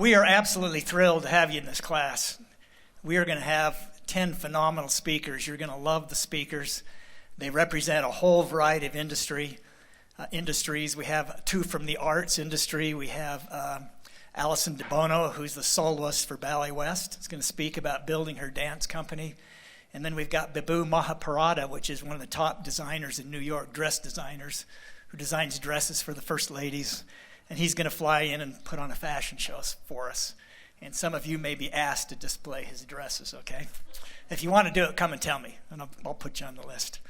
we are absolutely thrilled to have you in this class. We are going to have 10 phenomenal speakers. You're going to love the speakers. They represent a whole variety of industries. We have 2 from the arts industry. We have Allison DeBono, who's the soloist for Ballet West. Is going to speak about building her dance company. And then we've got Bibu Mahaparada, which is one of the top designers in New York, dress designers, who designs dresses for the first ladies. And he's going to fly in and put on a fashion show for us. And some of you may be asked to display his dresses, okay? If you want to do it, come and tell me, and I'll put you on the list.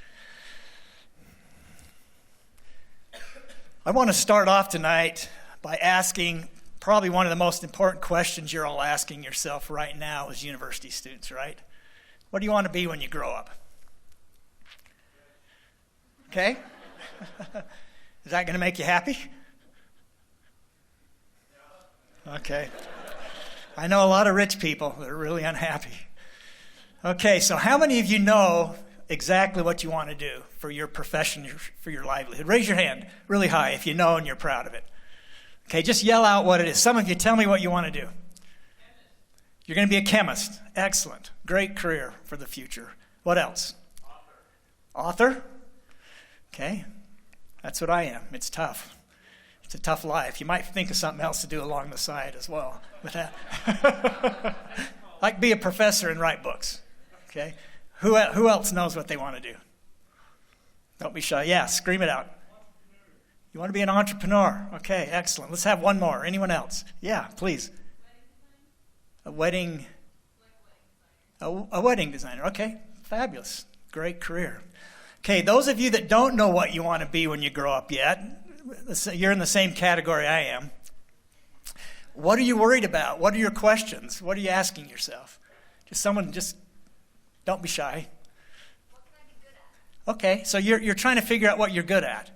I want to start off tonight by asking probably one of the most important questions you're all asking yourself right now as university students, right? What do you want to be when you grow up? Okay? Is that going to make you happy? Okay. I know a lot of rich people that are really unhappy. Okay, so how many of you know exactly what you want to do for your profession, for your livelihood? Raise your hand really high if you know and you're proud of it. Okay, just yell out what it is. Some of you, tell me what you want to do. You're going to be a chemist. Excellent. Great career for the future. What else? Author? Okay, that's what I am. It's tough. It's a tough life. You might think of something else to do along the side as well. But like be a professor and write books. Okay? Who else knows what they want to do? Don't be shy. Yeah, scream it out. You want to be an entrepreneur. Okay, excellent. Let's have one more. Anyone else? Yeah, please. A wedding designer. Okay, fabulous. Great career. Okay, those of you that don't know what you want to be when you grow up yet, you're in the same category I am. What are you worried about? What are your questions? What are you asking yourself? Just don't be shy. What can I be good at? Okay, so you're trying to figure out what you're good at.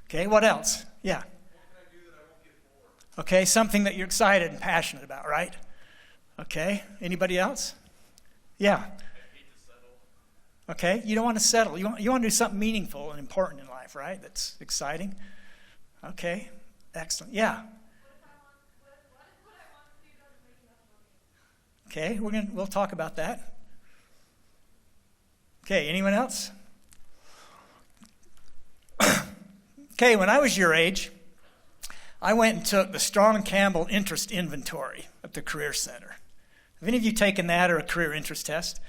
Okay, what else? Yeah. What can I do that I won't get bored? Okay, something that you're excited and passionate about, right? Okay, anybody else? Yeah. I hate to settle. Okay, you don't want to settle. You want to do something meaningful and important in life, right? That's exciting. Okay, excellent. Yeah. What I want to do doesn't make enough money? Okay, we'll talk about that. Okay, anyone else? Okay, when I was your age, I went and took the Strong Campbell Interest Inventory at the Career Center. Have any of you taken that or a career interest test?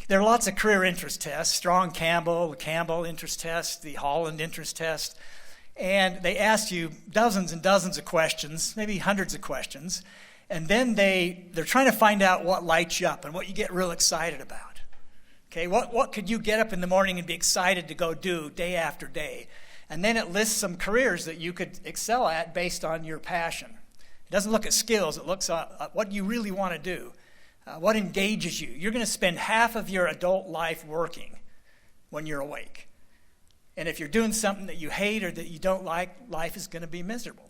There are lots of career interest tests, Strong Campbell, the Campbell Interest Test, the Holland Interest Test, and they ask you dozens and dozens of questions, maybe hundreds of questions, and then they're trying to find out what lights you up and what you get real excited about. Okay, what could you get up in the morning and be excited to go do day after day? And then it lists some careers that you could excel at based on your passion. It doesn't look at skills, it looks at what you really want to do, what engages you. You're going to spend half of your adult life working when you're awake. And if you're doing something that you hate or that you don't like, life is going to be miserable.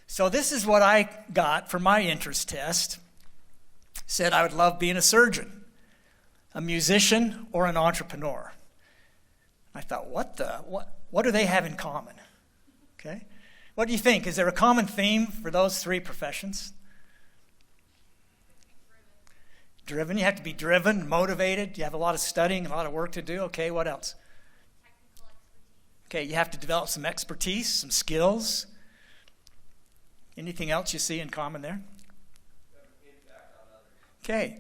So this is what I got for my interest test. Said I would love being a surgeon, a musician, or an entrepreneur. I thought, what do they have in common? Okay. What do you think? Is there a common theme for those 3 professions? Driven. You have to be driven, motivated. You have a lot of studying, a lot of work to do. Okay, what else? Okay, you have to develop some expertise, some skills. Anything else you see in common there? Okay.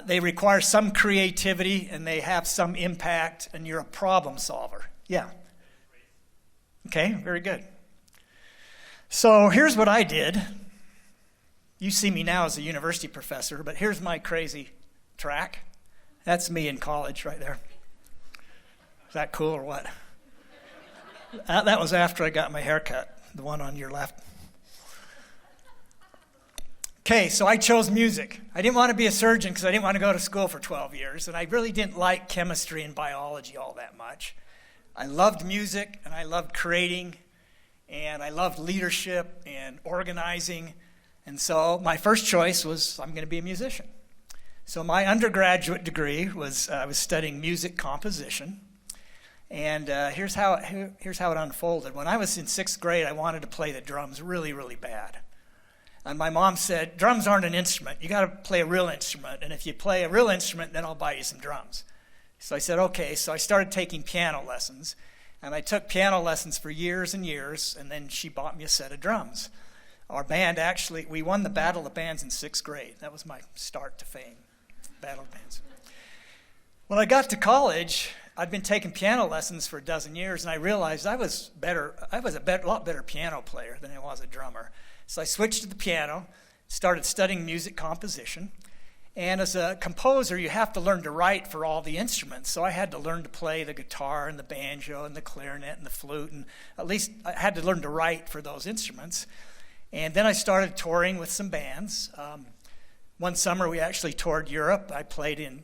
They require some creativity and they have some impact, and you're a problem solver. Yeah. Okay, very good. So here's what I did. You see me now as a university professor, but here's my crazy track. That's me in college right there. Is that cool or what? That was after I got my haircut, the one on your left. Okay, so I chose music. I didn't want to be a surgeon because I didn't want to go to school for 12 years, and I really didn't like chemistry and biology all that much. I loved music, and I loved creating, and I loved leadership and organizing, and so my first choice was I'm going to be a musician. So my undergraduate degree was I was studying music composition. And here's how it unfolded. When I was in 6th grade, I wanted to play the drums really, really bad. And my mom said, drums aren't an instrument. You got to play a real instrument. And if you play a real instrument, then I'll buy you some drums. So I said, okay. So I started taking piano lessons. And I took piano lessons for years and years. And then she bought me a set of drums. Our band actually, we won the Battle of Bands in 6th grade. That was my start to fame, Battle of Bands. When I got to college, I'd been taking piano lessons for a dozen years. And I realized I was a lot better piano player than I was a drummer. So I switched to the piano, started studying music composition. And as a composer, you have to learn to write for all the instruments. So I had to learn to play the guitar and the banjo and the clarinet and the flute. And at least I had to learn to write for those instruments. And then I started touring with some bands. One summer, we actually toured Europe. I played in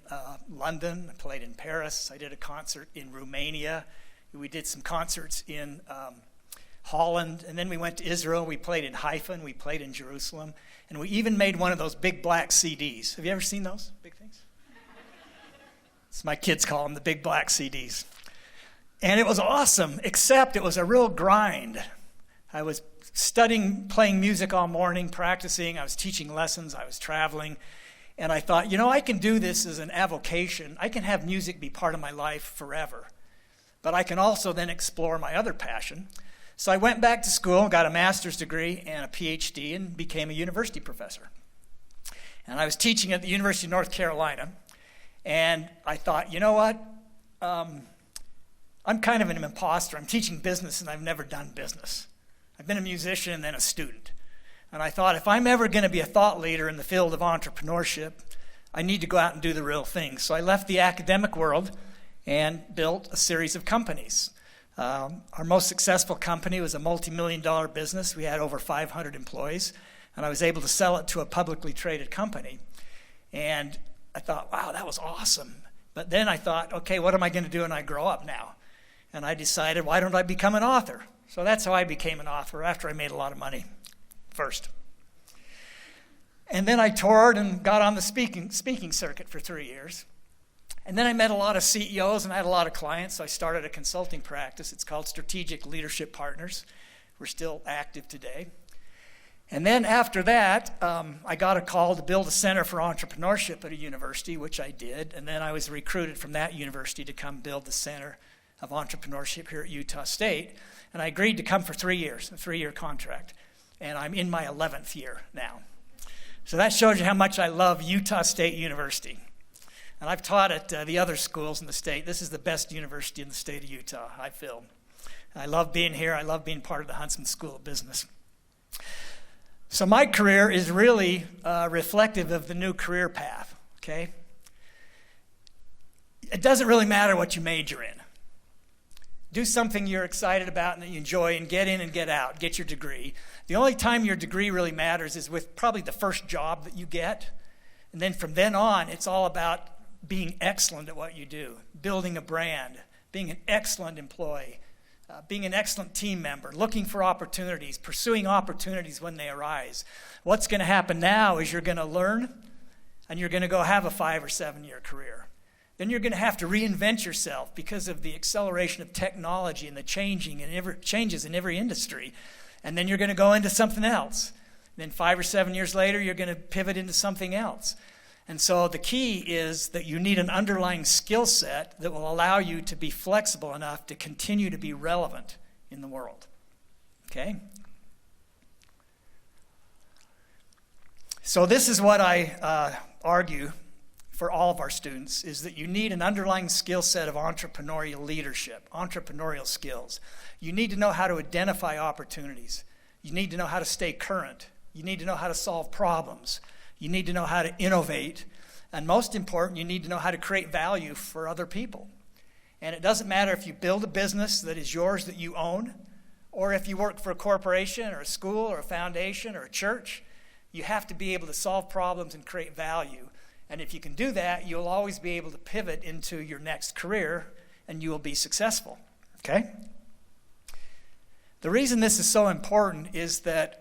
London. I played in Paris. I did a concert in Romania. We did some concerts in Holland, and then we went to Israel. We played in Haifa, and we played in Jerusalem, and we even made one of those big black CDs. Have you ever seen those big things? It's my kids call them the big black CDs. And it was awesome, except it was a real grind. I was studying, playing music all morning, practicing. I was teaching lessons. I was traveling. And I thought, I can do this as an avocation. I can have music be part of my life forever. But I can also then explore my other passion. So I went back to school, got a master's degree and a PhD, and became a university professor. And I was teaching at the University of North Carolina. And I thought, you know what? I'm kind of an imposter. I'm teaching business, and I've never done business. I've been a musician and then a student. And I thought, if I'm ever going to be a thought leader in the field of entrepreneurship, I need to go out and do the real thing. So I left the academic world and built a series of companies. Our most successful company was a multi-million-dollar business. We had over 500 employees, and I was able to sell it to a publicly traded company. And I thought, wow, that was awesome. But then I thought, okay, what am I going to do when I grow up now? And I decided, why don't I become an author? So that's how I became an author, after I made a lot of money first. And then I toured and got on the speaking circuit for 3 years. And then I met a lot of CEOs and I had a lot of clients, so I started a consulting practice. It's called Strategic Leadership Partners. We're still active today. And then after that, I got a call to build a center for entrepreneurship at a university, which I did. And then I was recruited from that university to come build the Center of Entrepreneurship here at Utah State. And I agreed to come for 3 years, a 3-year contract. And I'm in my 11th year now. So that shows you how much I love Utah State University. And I've taught at the other schools in the state. This is the best university in the state of Utah, I feel. I love being here. I love being part of the Huntsman School of Business. So my career is really reflective of the new career path, okay? It doesn't really matter what you major in. Do something you're excited about and that you enjoy, and get in and get out, get your degree. The only time your degree really matters is with probably the first job that you get. And then from then on, it's all about being excellent at what you do, building a brand, being an excellent employee, being an excellent team member, looking for opportunities, pursuing opportunities when they arise. What's going to happen now is you're going to learn, and you're going to go have a 5 or 7 year career. Then you're going to have to reinvent yourself because of the acceleration of technology and the changes in every industry. And then you're going to go into something else. Then 5 or 7 years later, you're going to pivot into something else. And so the key is that you need an underlying skill set that will allow you to be flexible enough to continue to be relevant in the world. Okay? So this is what I argue for all of our students, is that you need an underlying skill set of entrepreneurial leadership, entrepreneurial skills. You need to know how to identify opportunities. You need to know how to stay current. You need to know how to solve problems. You need to know how to innovate. And most important, you need to know how to create value for other people. And it doesn't matter if you build a business that is yours, that you own, or if you work for a corporation or a school or a foundation or a church. You have to be able to solve problems and create value. And if you can do that, you'll always be able to pivot into your next career, and you will be successful. Okay? The reason this is so important is that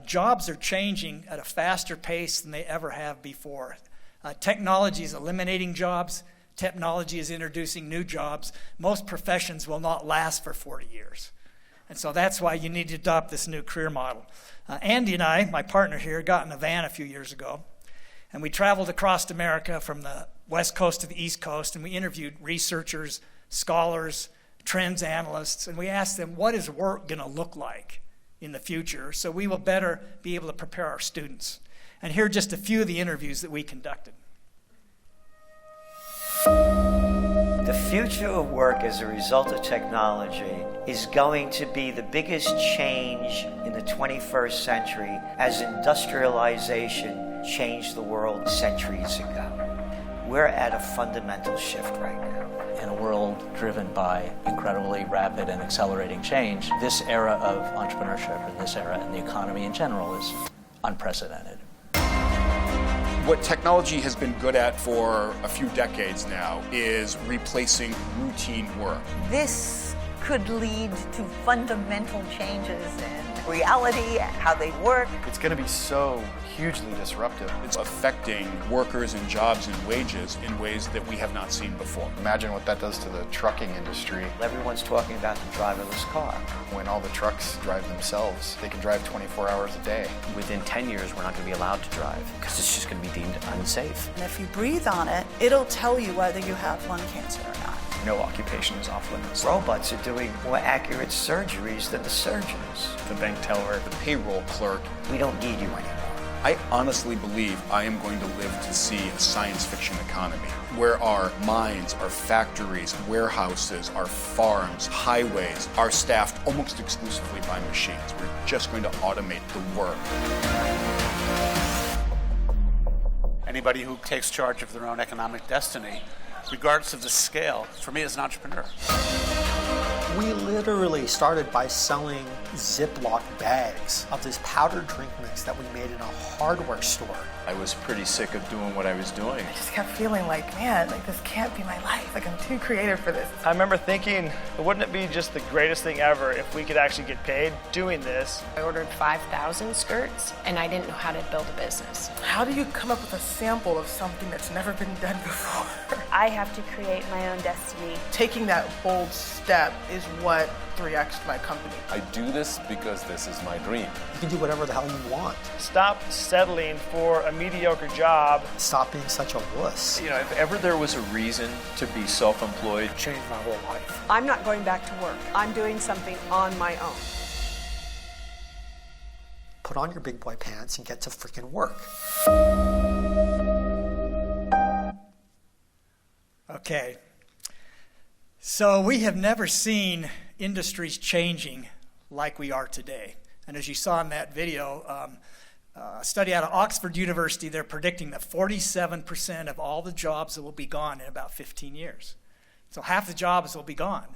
jobs are changing at a faster pace than they ever have before. Technology is eliminating jobs. Technology is introducing new jobs. Most professions will not last for 40 years. And so that's why you need to adopt this new career model. Andy and I, my partner here, got in a van a few years ago, and we traveled across America from the West Coast to the East Coast, and we interviewed researchers, scholars, trends analysts, and we asked them, what is work going to look like in the future so we will better be able to prepare our students? And here are just a few of the interviews that we conducted. The future of work as a result of technology is going to be the biggest change in the 21st century as industrialization changed the world centuries ago. We're at a fundamental shift right now. In a world driven by incredibly rapid and accelerating change, this era of entrepreneurship and this era in the economy in general is unprecedented. What technology has been good at for a few decades now is replacing routine work. This could lead to fundamental changes in reality, how they work. It's going to be so hugely disruptive. It's affecting workers and jobs and wages in ways that we have not seen before. Imagine what that does to the trucking industry. Everyone's talking about the driverless car. When all the trucks drive themselves, they can drive 24 hours a day. Within 10 years, we're not going to be allowed to drive because it's just going to be deemed unsafe. And if you breathe on it, it'll tell you whether you have lung cancer or not. No occupation is off limits. Robots are doing more accurate surgeries than the surgeons. The bank teller, The payroll clerk. We don't need you anymore. I honestly believe I am going to live to see a science fiction economy where our mines, our factories, warehouses, our farms, highways are staffed almost exclusively by machines. We're just going to automate the work. Anybody who takes charge of their own economic destiny, regardless of the scale, for me is an entrepreneur. We literally started by selling Ziploc bags of this powdered drink mix that we made in a hardware store. I was pretty sick of doing what I was doing. I just kept feeling like, man, like this can't be my life. Like I'm too creative for this. I remember thinking, wouldn't it be just the greatest thing ever if we could actually get paid doing this? I ordered 5,000 skirts, and I didn't know how to build a business. How do you come up with a sample of something that's never been done before? I have to create my own destiny. Taking that bold step is what 3X'd my company. I do this because this is my dream. You can do whatever the hell you want. Stop settling for a mediocre job. Stop being such a wuss. You know, if ever there was a reason to be self-employed, Changed my whole life. I'm not going back to work. I'm doing something on my own. Put on your big boy pants and get to freaking work. Okay. So we have never seen industries changing like we are today. And as you saw in that video, a study out of Oxford University, they're predicting that 47% of all the jobs will be gone in about 15 years. So half the jobs will be gone.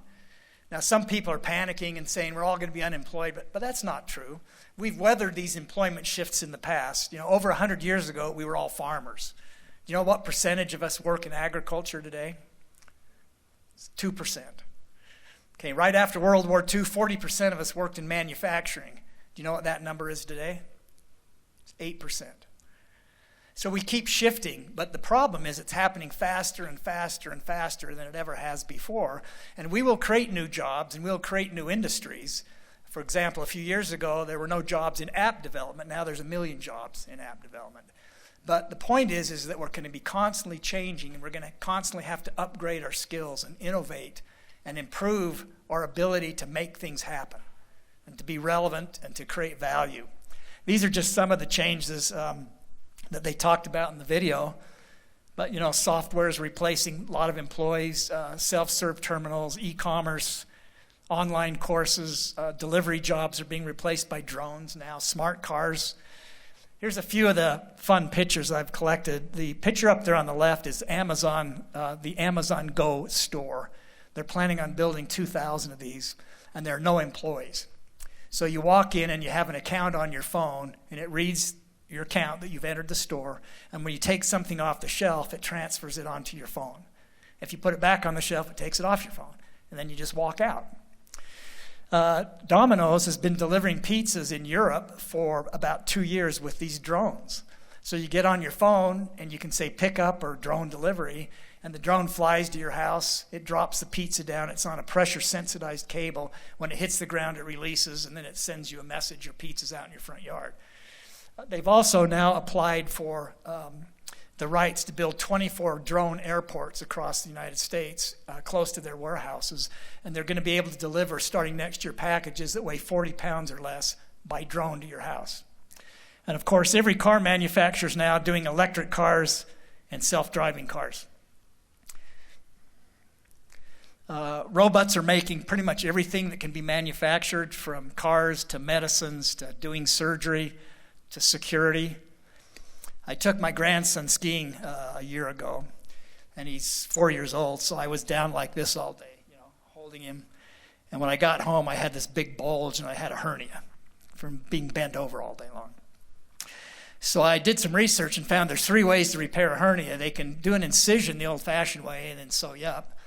Now, some people are panicking and saying we're all going to be unemployed, but that's not true. We've weathered these employment shifts in the past. You know, over 100 years ago, we were all farmers. Do you know what percentage of us work in agriculture today? It's 2%. Okay, right after World War II, 40% of us worked in manufacturing. Do you know what that number is today? It's 8%. So we keep shifting, but the problem is it's happening faster and faster and faster than it ever has before. And we will create new jobs and we'll create new industries. For example, a few years ago, there were no jobs in app development. Now there's 1 million jobs in app development. But the point is that we're going to be constantly changing, and we're going to constantly have to upgrade our skills and innovate and improve our ability to make things happen and to be relevant and to create value. These are just some of the changes that they talked about in the video. But, you know, software is replacing a lot of employees, self-serve terminals, e-commerce, online courses, delivery jobs are being replaced by drones now, smart cars. Here's a few of the fun pictures I've collected. The picture up there on the left is Amazon, the Amazon Go store. They're planning on building 2,000 of these, and there are no employees. So you walk in and you have an account on your phone, and it reads your account that you've entered the store, and when you take something off the shelf, it transfers it onto your phone. If you put it back on the shelf, it takes it off your phone, and then you just walk out. Domino's has been delivering pizzas in Europe for about 2 years with these drones. So you get on your phone and you can say pick up or drone delivery, and the drone flies to your house. It drops the pizza down. It's on a pressure-sensitized cable. When it hits the ground, it releases, and then it sends you a message. Your pizza's out in your front yard. They've also now applied for the rights to build 24 drone airports across the United States close to their warehouses, and they're going to be able to deliver, starting next year, packages that weigh 40 pounds or less by drone to your house. And of course, every car manufacturer is now doing electric cars and self-driving cars. Robots are making pretty much everything that can be manufactured, from cars to medicines to doing surgery to security. I took my grandson skiing a year ago, and he's 4 years old, so I was down like this all day, holding him. And when I got home, I had this big bulge, and I had a hernia from being bent over all day long. So I did some research and found there's 3 ways to repair a hernia. They can do an incision the old-fashioned way and then sew you up.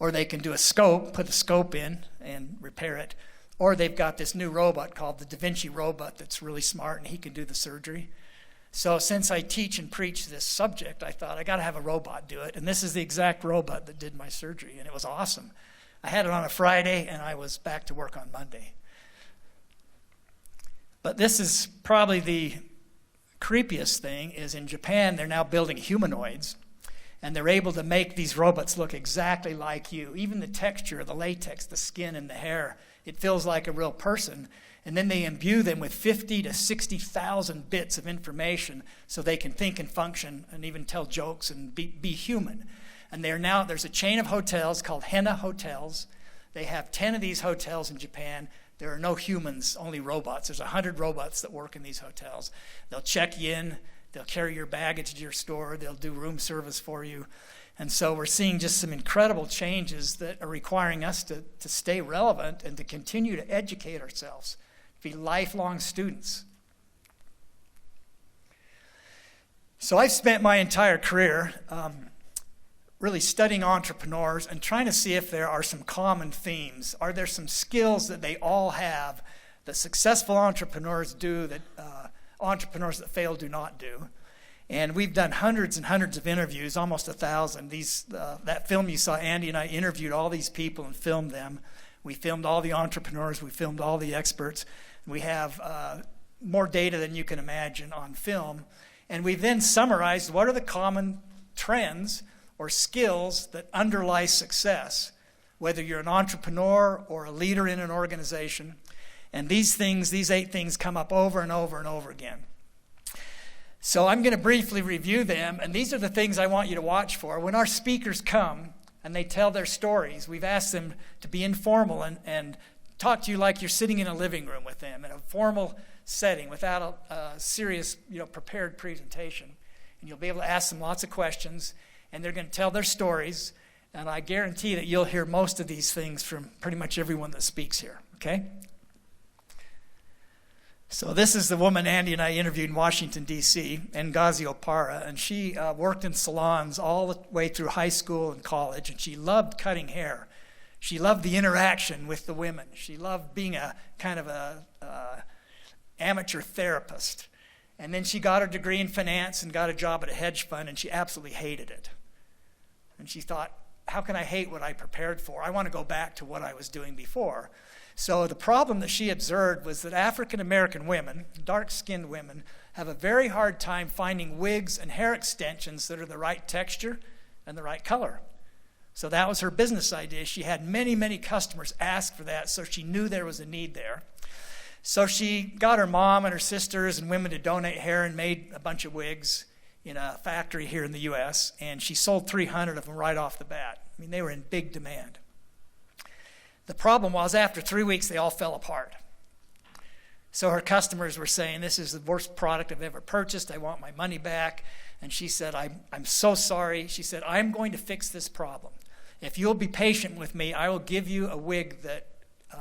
Or they can do a scope, put the scope in and repair it. Or they've got this new robot called the Da Vinci robot that's really smart, and he can do the surgery. So since I teach and preach this subject, I thought I got to have a robot do it. And this is the exact robot that did my surgery, and it was awesome. I had it on a Friday, and I was back to work on Monday. But this is probably the creepiest thing, is in Japan, they're now building humanoids, and they're able to make these robots look exactly like you. Even the texture, the latex, the skin and the hair, it feels like a real person. And then they imbue them with 50 to 60,000 bits of information so they can think and function and even tell jokes and be human. And there's a chain of hotels called Henna Hotels. They have 10 of these hotels in Japan. There are no humans, only robots. There's 100 robots that work in these hotels. They'll check you in. They'll carry your baggage to your store. They'll do room service for you. And so we're seeing just some incredible changes that are requiring us to stay relevant and to continue to educate ourselves, to be lifelong students. So I've spent my entire career really studying entrepreneurs and trying to see if there are some common themes. Are there some skills that they all have that successful entrepreneurs do that entrepreneurs that fail do not do? And we've done hundreds and hundreds of interviews, almost 1,000. That film you saw, Andy and I interviewed all these people and filmed them. We filmed all the entrepreneurs. We filmed all the experts. We have more data than you can imagine on film. And we then summarized what are the common trends or skills that underlie success, whether you're an entrepreneur or a leader in an organization. And these 8 things come up over and over and over again. So I'm going to briefly review them, and these are the things I want you to watch for. When our speakers come and they tell their stories, we've asked them to be informal and talk to you like you're sitting in a living room with them in a formal setting without a serious, prepared presentation. And you'll be able to ask them lots of questions, and they're going to tell their stories, and I guarantee that you'll hear most of these things from pretty much everyone that speaks here, okay? So this is the woman Andy and I interviewed in Washington, D.C., Ngozi Opara, and she worked in salons all the way through high school and college, and she loved cutting hair. She loved the interaction with the women. She loved being a kind of a amateur therapist. And then she got her degree in finance and got a job at a hedge fund, and she absolutely hated it. And she thought, how can I hate what I prepared for? I want to go back to what I was doing before. So the problem that she observed was that African American women, dark-skinned women, have a very hard time finding wigs and hair extensions that are the right texture and the right color. So that was her business idea. She had many, many customers ask for that, so she knew there was a need there. So she got her mom and her sisters and women to donate hair and made a bunch of wigs in a factory here in the U.S., and she sold 300 of them right off the bat. I mean, they were in big demand. The problem was, after 3 weeks, they all fell apart. So her customers were saying, this is the worst product I've ever purchased. I want my money back. And she said, I'm so sorry. She said, I'm going to fix this problem. If you'll be patient with me, I will give you a wig that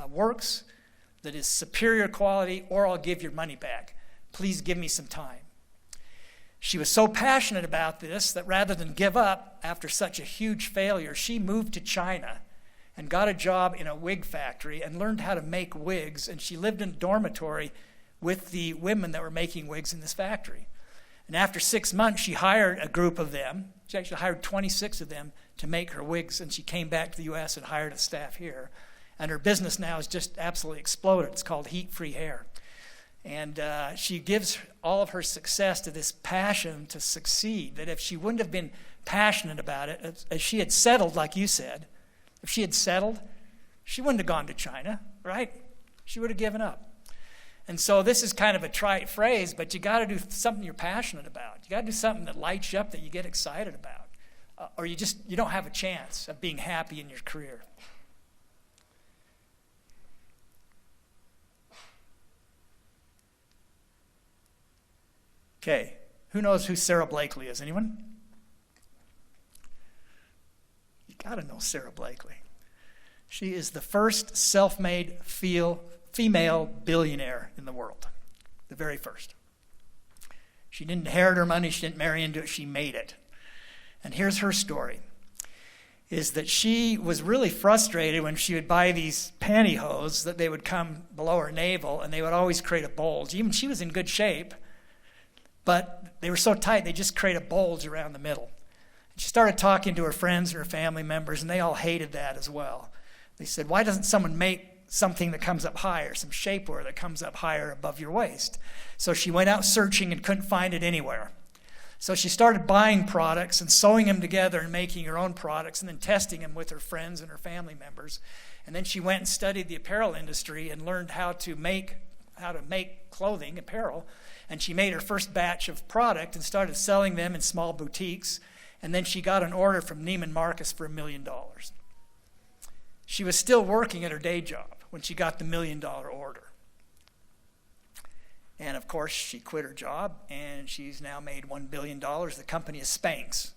works, that is superior quality, or I'll give your money back. Please give me some time. She was so passionate about this that rather than give up after such a huge failure, she moved to China and got a job in a wig factory and learned how to make wigs. And she lived in a dormitory with the women that were making wigs in this factory. And after 6 months, she hired a group of them. She actually hired 26 of them to make her wigs, and she came back to the U.S. and hired a staff here. And her business now has just absolutely exploded. It's called Heat Free Hair. And she gives all of her success to this passion to succeed, that if she wouldn't have been passionate about it, if she had settled, like you said, if she had settled, she wouldn't have gone to China, right? She would have given up. And so this is kind of a trite phrase, but you got to do something you're passionate about. You got to do something that lights you up, that you get excited about, or you don't have a chance of being happy in your career. Okay, who knows who Sarah Blakely is? Anyone? You got to know Sarah Blakely. She is the first self-made female billionaire in the world, the very first. She didn't inherit her money, she didn't marry into it, she made it. And here's her story, is that she was really frustrated when she would buy these pantyhose that they would come below her navel and they would always create a bulge. Even she was in good shape, but they were so tight they just create a bulge around the middle. And she started talking to her friends and her family members, and they all hated that as well. They said, why doesn't someone make something that comes up higher, some shapewear that comes up higher above your waist? So she went out searching and couldn't find it anywhere. So she started buying products and sewing them together and making her own products and then testing them with her friends and her family members. And then she went and studied the apparel industry and learned how to make clothing, apparel. And she made her first batch of product and started selling them in small boutiques. And then she got an order from Neiman Marcus for $1 million. She was still working at her day job when she got the $1 million order. And of course, she quit her job, and she's now made $1 billion. The company is Spanx.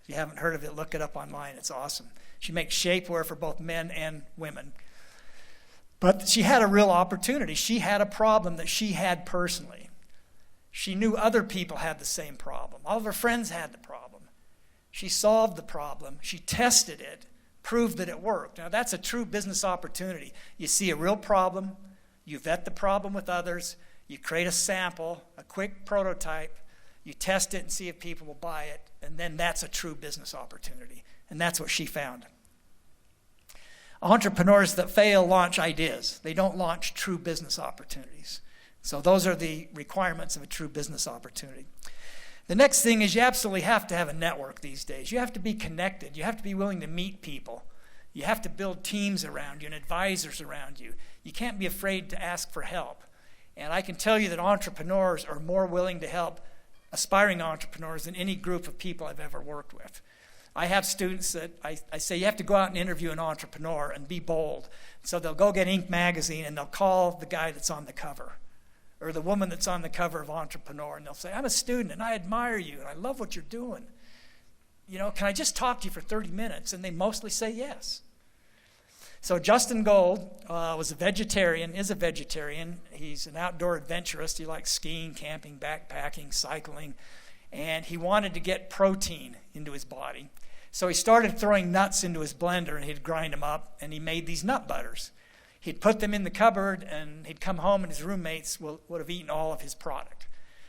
If you haven't heard of it, look it up online. It's awesome. She makes shapewear for both men and women. But she had a real opportunity. She had a problem that she had personally. She knew other people had the same problem. All of her friends had the problem. She solved the problem. She tested it, proved that it worked. Now, that's a true business opportunity. You see a real problem, you vet the problem with others, you create a sample, a quick prototype, you test it and see if people will buy it, and then that's a true business opportunity. And that's what she found. Entrepreneurs that fail launch ideas. They don't launch true business opportunities. So those are the requirements of a true business opportunity. The next thing is you absolutely have to have a network these days. You have to be connected. You have to be willing to meet people. You have to build teams around you and advisors around you. You can't be afraid to ask for help. And I can tell you that entrepreneurs are more willing to help aspiring entrepreneurs than any group of people I've ever worked with. I have students that I say you have to go out and interview an entrepreneur and be bold. So they'll go get Inc. magazine and they'll call the guy that's on the cover or the woman that's on the cover of Entrepreneur, and they'll say, I'm a student and I admire you and I love what you're doing. You know, can I just talk to you for 30 minutes? And they mostly say yes. So Justin Gold is a vegetarian. He's an outdoor adventurist. He likes skiing, camping, backpacking, cycling, and he wanted to get protein into his body. So he started throwing nuts into his blender, and he'd grind them up, and he made these nut butters. He'd put them in the cupboard, and he'd come home, and his roommates would have eaten all of his product.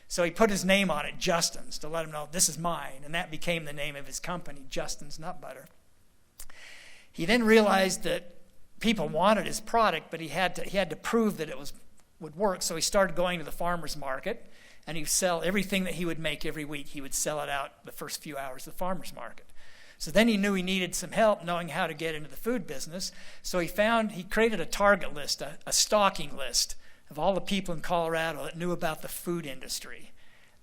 So he put his name on it, Justin's, to let them know, this is mine, and that became the name of his company, Justin's Nut Butter. He then realized that people wanted his product, but he had to prove that it would work, so he started going to the farmer's market, and he'd sell everything that he would make every week. He would sell it out the first few hours of the farmer's market. So then he knew he needed some help knowing how to get into the food business. So he created a target list, a stalking list of all the people in Colorado that knew about the food industry.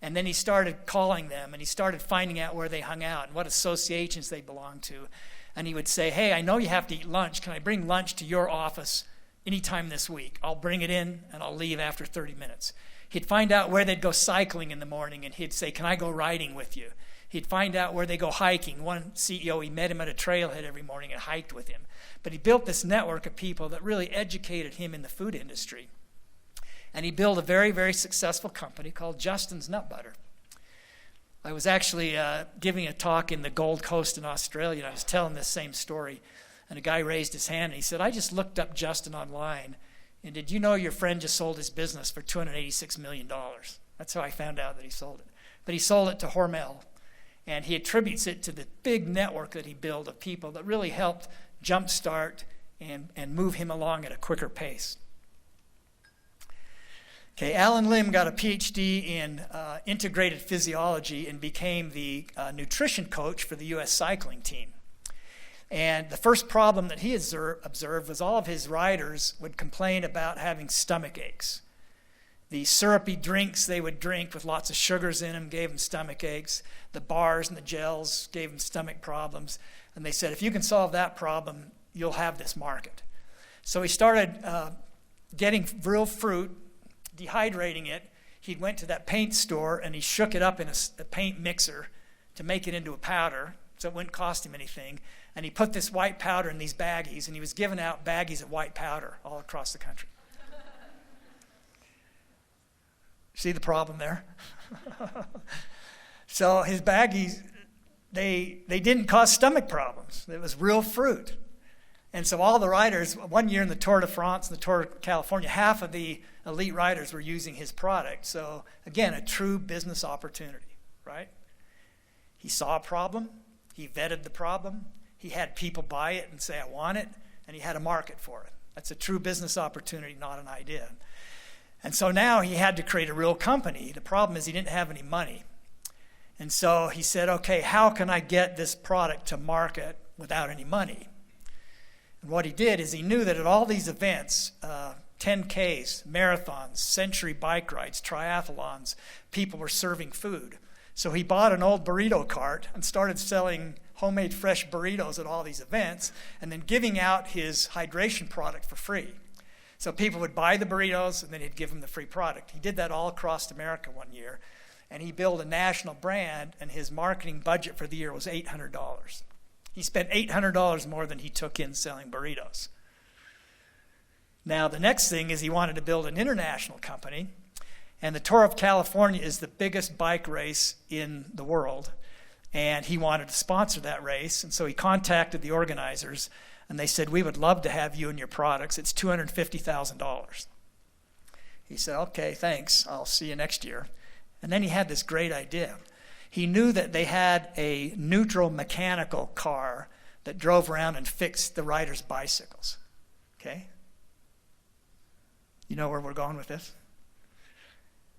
And then he started calling them, and he started finding out where they hung out and what associations they belonged to. And he would say, hey, I know you have to eat lunch. Can I bring lunch to your office anytime this week? I'll bring it in, and I'll leave after 30 minutes. He'd find out where they'd go cycling in the morning, and he'd say, can I go riding with you? He'd find out where they go hiking. One CEO, he met him at a trailhead every morning and hiked with him. But he built this network of people that really educated him in the food industry. And he built a very, very successful company called Justin's Nut Butter. I was actually giving a talk in the Gold Coast in Australia, and I was telling this same story. And a guy raised his hand, and he said, I just looked up Justin online, and did you know your friend just sold his business for $286 million? That's how I found out that he sold it. but he sold it to Hormel. And he attributes it to the big network that he built of people that really helped jumpstart and move him along at a quicker pace. Okay, Alan Lim got a PhD in integrated physiology and became the nutrition coach for the U.S. cycling team. And the first problem that he observed was all of his riders would complain about having stomach aches. The syrupy drinks they would drink with lots of sugars in them gave them stomach aches. The bars and the gels gave them stomach problems. And they said, if you can solve that problem, you'll have this market. So he started getting real fruit, dehydrating it. He went to that paint store and he shook it up in a paint mixer to make it into a powder so it wouldn't cost him anything. And he put this white powder in these baggies, and he was giving out baggies of white powder all across the country. See the problem there? So his baggies, they didn't cause stomach problems. It was real fruit. And so all the riders, one year in the Tour de France and the Tour of California, half of the elite riders were using his product. So again, a true business opportunity, right? He saw a problem. He vetted the problem. He had people buy it and say, I want it. And he had a market for it. That's a true business opportunity, not an idea. And so now he had to create a real company. The problem is he didn't have any money. And so he said, okay, how can I get this product to market without any money? And what he did is he knew that at all these events, 10Ks, marathons, century bike rides, triathlons, people were serving food. So he bought an old burrito cart and started selling homemade fresh burritos at all these events and then giving out his hydration product for free. So people would buy the burritos and then he'd give them the free product. He did that all across America one year. And he built a national brand, and his marketing budget for the year was $800. He spent $800 more than he took in selling burritos. Now, the next thing is he wanted to build an international company. And the Tour of California is the biggest bike race in the world. And he wanted to sponsor that race. And so he contacted the organizers. And they said, we would love to have you and your products. It's $250,000. He said, okay, thanks. I'll see you next year. And then he had this great idea. He knew that they had a neutral mechanical car that drove around and fixed the riders' bicycles. Okay? You know where we're going with this?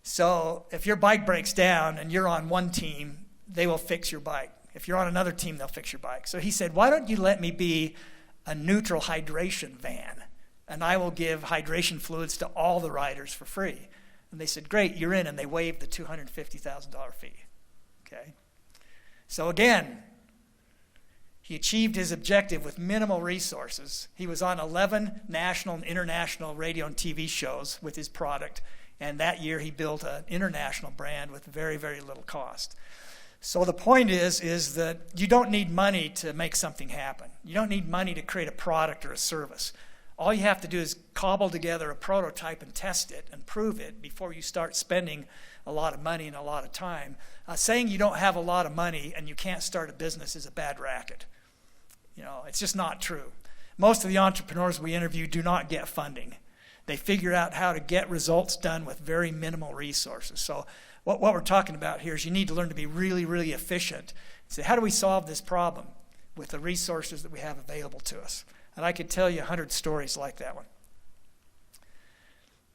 So if your bike breaks down and you're on one team, they will fix your bike. If you're on another team, they'll fix your bike. So he said, why don't you let me be a neutral hydration van, and I will give hydration fluids to all the riders for free. And they said, great, you're in, and they waived the $250,000 fee. Okay? So again, he achieved his objective with minimal resources. He was on 11 national and international radio and TV shows with his product, and that year he built an international brand with very, very little cost. So the point is that you don't need money to make something happen. You don't need money to create a product or a service. All you have to do is cobble together a prototype and test it and prove it before you start spending a lot of money and a lot of time. Saying you don't have a lot of money and you can't start a business is a bad racket. You know, it's just not true. Most of the entrepreneurs we interview do not get funding. They figure out how to get results done with very minimal resources. So what we're talking about here is you need to learn to be really, really efficient. Say, how do we solve this problem with the resources that we have available to us? And I could tell you 100 stories like that one.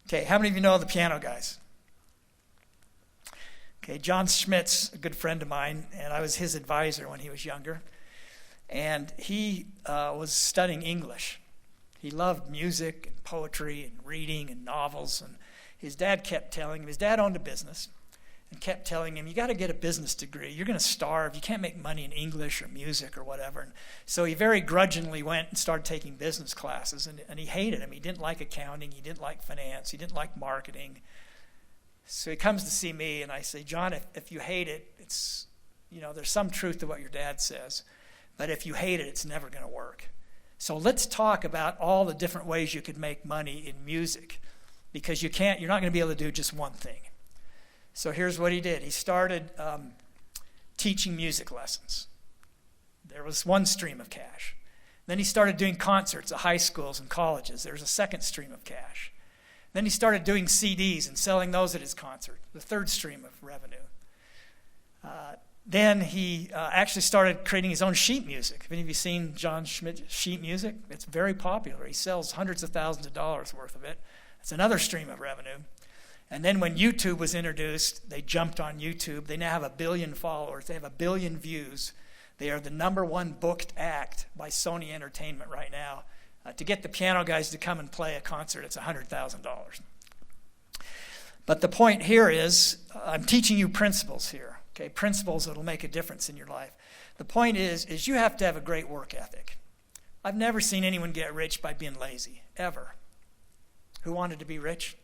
Okay, how many of you know the piano guys? Okay, John Schmidt's a good friend of mine, and I was his advisor when he was younger. And he was studying English. He loved music and poetry and reading and novels. And his dad kept telling him, his dad owned a business, and kept telling him, you got to get a business degree. You're going to starve. You can't make money in English or music or whatever. And so he very grudgingly went and started taking business classes, and he hated them. He didn't like accounting. He didn't like finance. He didn't like marketing. So he comes to see me, and I say, John, if you hate it, it's, you know, there's some truth to what your dad says. But if you hate it, it's never going to work. So let's talk about all the different ways you could make money in music, because you're not going to be able to do just one thing. So here's what he did. He started teaching music lessons. There was one stream of cash. Then he started doing concerts at high schools and colleges. There was a second stream of cash. Then he started doing CDs and selling those at his concert, the third stream of revenue. Then he actually started creating his own sheet music. Have any of you seen John Schmidt sheet music? It's very popular. He sells hundreds of thousands of dollars worth of it. It's another stream of revenue. And then when YouTube was introduced, they jumped on YouTube. They now have 1 billion followers. They have 1 billion views. They are the #1 booked act by Sony Entertainment right now. To get the piano guys to come and play a concert, it's $100,000. But the point here is, I'm teaching you principles here. Okay, principles that will make a difference in your life. The point is you have to have a great work ethic. I've never seen anyone get rich by being lazy, ever. Who wanted to be rich?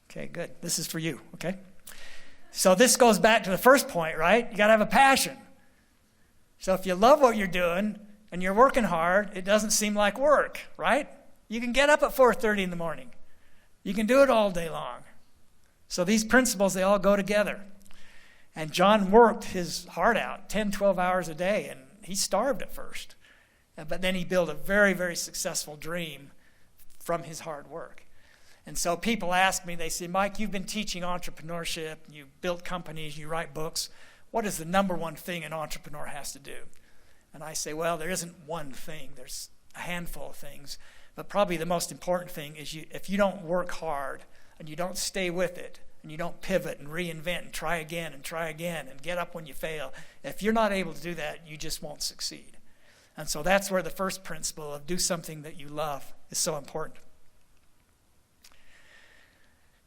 Okay, good. This is for you, okay? So this goes back to the first point, right? You got to have a passion. So if you love what you're doing and you're working hard, it doesn't seem like work, right? You can get up at 4:30 in the morning. You can do it all day long. So these principles, they all go together. And John worked his heart out, 10, 12 hours a day, and he starved at first. But then he built a very, very successful dream from his hard work. And so people ask me, they say, Mike, you've been teaching entrepreneurship, you built companies, you write books. What is the #1 thing an entrepreneur has to do? And I say, well, there isn't one thing. There's a handful of things. But probably the most important thing is if you don't work hard and you don't stay with it, and you don't pivot and reinvent and try again and get up when you fail, if you're not able to do that, you just won't succeed. And so that's where the first principle of do something that you love is so important.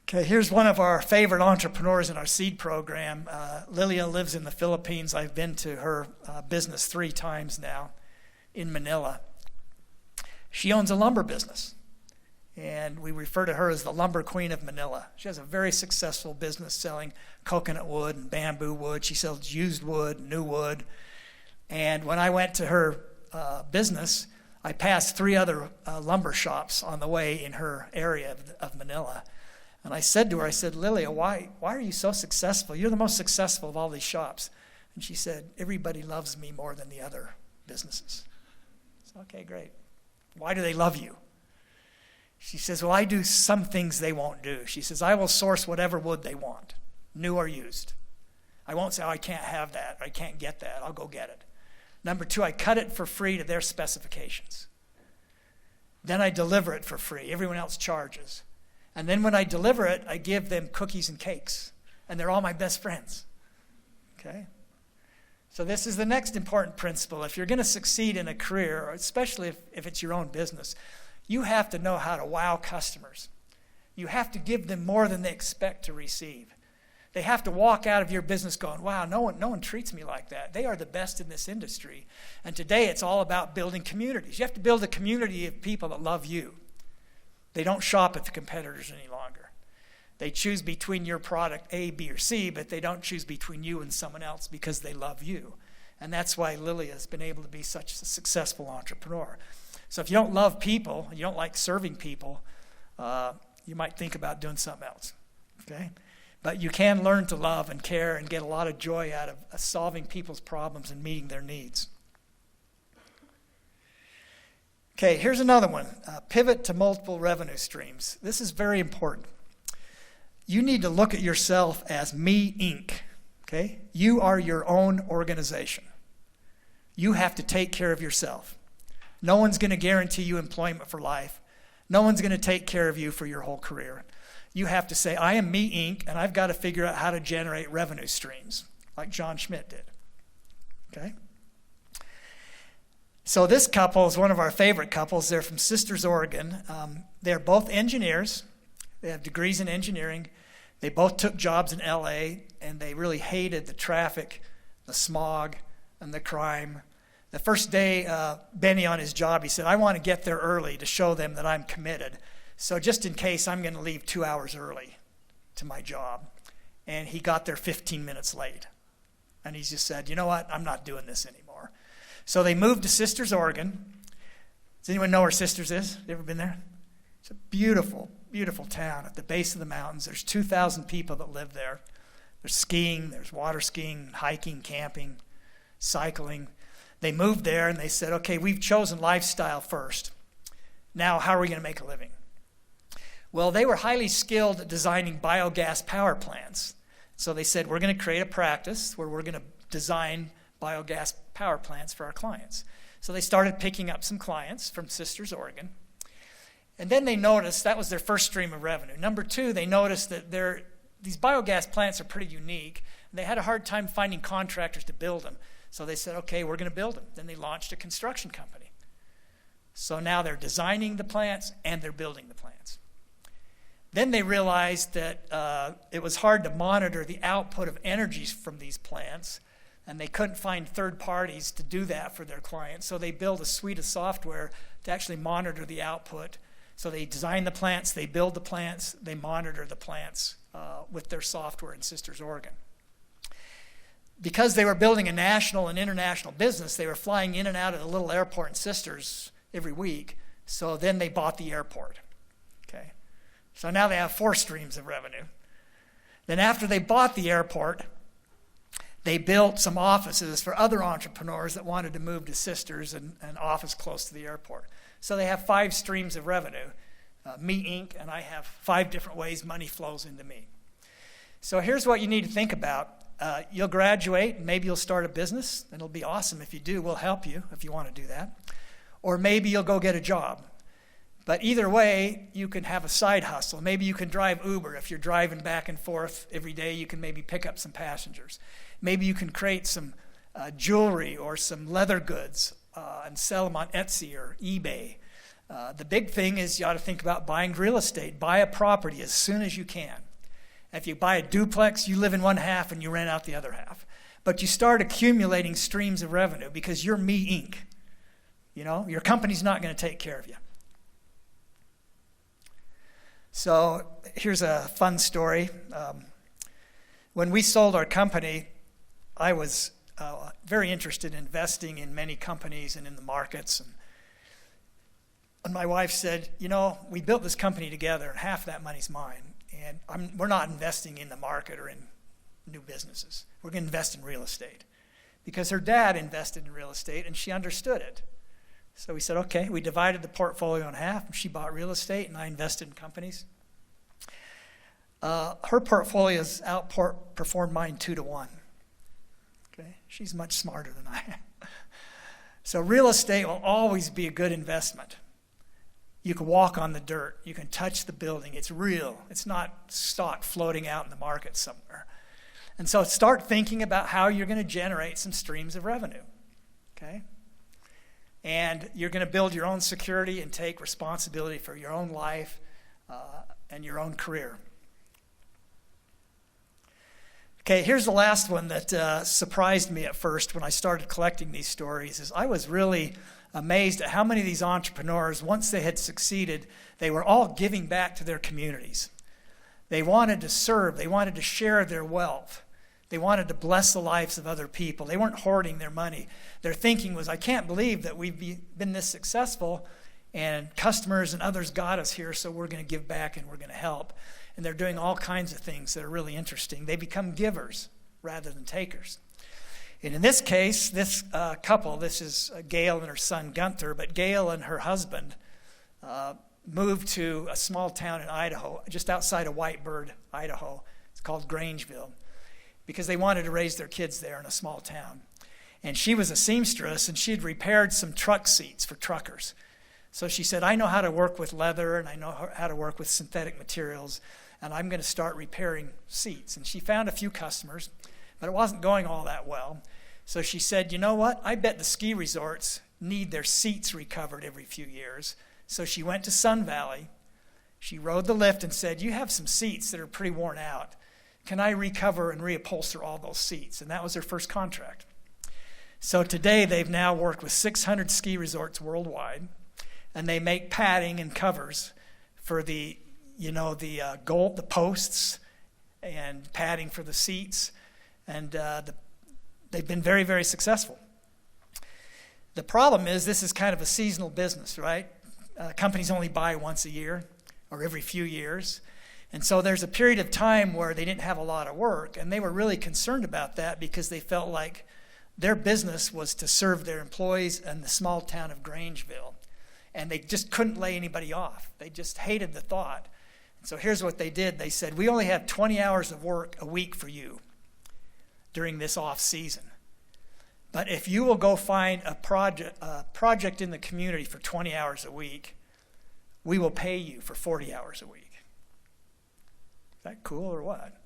Okay, here's one of our favorite entrepreneurs in our seed program. Lilia lives in the Philippines. I've been to her business 3 times now in Manila. She owns a lumber business. And we refer to her as the lumber queen of Manila. She has a very successful business selling coconut wood and bamboo wood. She sells used wood, new wood. And when I went to her business, I passed 3 other lumber shops on the way in her area of Manila. And I said to her, I said, Lilia, why are you so successful? You're the most successful of all these shops. And she said, everybody loves me more than the other businesses. I said, okay, great. Why do they love you? She says, well, I do some things they won't do. She says, I will source whatever wood they want, new or used. I won't say, oh, I can't have that, or I can't get that. I'll go get it. Number 2, I cut it for free to their specifications. Then I deliver it for free. Everyone else charges. And then when I deliver it, I give them cookies and cakes. And they're all my best friends. Okay? So this is the next important principle. If you're going to succeed in a career, or especially if it's your own business, you have to know how to wow customers. You have to give them more than they expect to receive. They have to walk out of your business going, wow, no one treats me like that. They are the best in this industry. And today it's all about building communities. You have to build a community of people that love you. They don't shop at the competitors any longer. They choose between your product A, B, or C, but they don't choose between you and someone else because they love you. And that's why Lilia has been able to be such a successful entrepreneur. So if you don't love people, you don't like serving people, you might think about doing something else, okay? But you can learn to love and care and get a lot of joy out of solving people's problems and meeting their needs. Okay, here's another one. Pivot to multiple revenue streams. This is very important. You need to look at yourself as Me Inc., okay? You are your own organization. You have to take care of yourself. No one's going to guarantee you employment for life. No one's going to take care of you for your whole career. You have to say, I am Me Inc., and I've got to figure out how to generate revenue streams, like John Schmidt did. Okay? So this couple is one of our favorite couples. They're from Sisters, Oregon. They're both engineers. They have degrees in engineering. They both took jobs in LA, and they really hated the traffic, the smog, and the crime. The first day, Benny on his job, he said, I want to get there early to show them that I'm committed. So just in case, I'm going to leave 2 hours early to my job. And he got there 15 minutes late. And he just said, you know what, I'm not doing this anymore. So they moved to Sisters, Oregon. Does anyone know where Sisters is? You ever been there? It's a beautiful, beautiful town at the base of the mountains. There's 2,000 people that live there. There's skiing, there's water skiing, hiking, camping, cycling. They moved there and they said, okay, we've chosen lifestyle first. Now, how are we going to make a living? Well, they were highly skilled at designing biogas power plants. So they said, we're going to create a practice where we're going to design biogas power plants for our clients. So they started picking up some clients from Sisters, Oregon. And then they noticed, that was their first stream of revenue. Number two, they noticed that these biogas plants are pretty unique. And they had a hard time finding contractors to build them. So they said, okay, we're going to build them. Then they launched a construction company. So now they're designing the plants and they're building the plants. Then they realized that it was hard to monitor the output of energy from these plants, and they couldn't find third parties to do that for their clients. So they built a suite of software to actually monitor the output. So they design the plants, they build the plants, they monitor the plants with their software in Sisters, Oregon. Because they were building a national and international business, they were flying in and out of the little airport in Sisters every week. So then they bought the airport. Okay. So now they have 4 streams of revenue. Then after they bought the airport, they built some offices for other entrepreneurs that wanted to move to Sisters and an office close to the airport. So they have 5 streams of revenue. Me Inc., and I have 5 different ways money flows into me. So here's what you need to think about. You'll graduate, and maybe you'll start a business, and it'll be awesome if you do. We'll help you if you want to do that. Or maybe you'll go get a job. But either way, you can have a side hustle. Maybe you can drive Uber. If you're driving back and forth every day, you can maybe pick up some passengers. Maybe you can create some jewelry or some leather goods and sell them on Etsy or eBay. The big thing is you ought to think about buying real estate. Buy a property as soon as you can. If you buy a duplex, you live in one half and you rent out the other half. But you start accumulating streams of revenue because you're Me Inc. You know, your company's not going to take care of you. So here's a fun story. When we sold our company, I was very interested in investing in many companies and in the markets. And my wife said, you know, we built this company together and half that money's mine. And we're not investing in the market or in new businesses. We're going to invest in real estate. Because her dad invested in real estate and she understood it. So we said, okay, we divided the portfolio in half. And she bought real estate and I invested in companies. Her portfolio has outperformed mine 2-to-1. Okay, she's much smarter than I am. So real estate will always be a good investment. You can walk on the dirt. You can touch the building. It's real. It's not stock floating out in the market somewhere. And so start thinking about how you're going to generate some streams of revenue. Okay? And you're going to build your own security and take responsibility for your own life and your own career. Okay, here's the last one that surprised me at first when I started collecting these stories. Is I was really amazed at how many of these entrepreneurs, once they had succeeded, they were all giving back to their communities. They wanted to serve. They wanted to share their wealth. They wanted to bless the lives of other people. They weren't hoarding their money. Their thinking was, I can't believe that we've been this successful and customers and others got us here, so we're going to give back and we're going to help. And they're doing all kinds of things that are really interesting. They become givers rather than takers. And in this case, this couple, this is Gail and her son Gunther, but Gail and her husband moved to a small town in Idaho, just outside of Whitebird, Idaho. It's called Grangeville, because they wanted to raise their kids there in a small town. And she was a seamstress, and she had repaired some truck seats for truckers. So she said, I know how to work with leather, and I know how to work with synthetic materials, and I'm going to start repairing seats. And she found a few customers, but it wasn't going all that well. So she said, you know what? I bet the ski resorts need their seats recovered every few years. So she went to Sun Valley. She rode the lift and said, you have some seats that are pretty worn out. Can I recover and reupholster all those seats? And that was her first contract. So today they've now worked with 600 ski resorts worldwide, and they make padding and covers for the posts and padding for the seats. And they've been very, very successful. The problem is this is kind of a seasonal business, right? Companies only buy once a year or every few years. And so there's a period of time where they didn't have a lot of work, and they were really concerned about that because they felt like their business was to serve their employees in the small town of Grangeville. And they just couldn't lay anybody off. They just hated the thought. So here's what they did. They said, we only have 20 hours of work a week for you during this off season. But if you will go find a project in the community for 20 hours a week, we will pay you for 40 hours a week. Is that cool or what?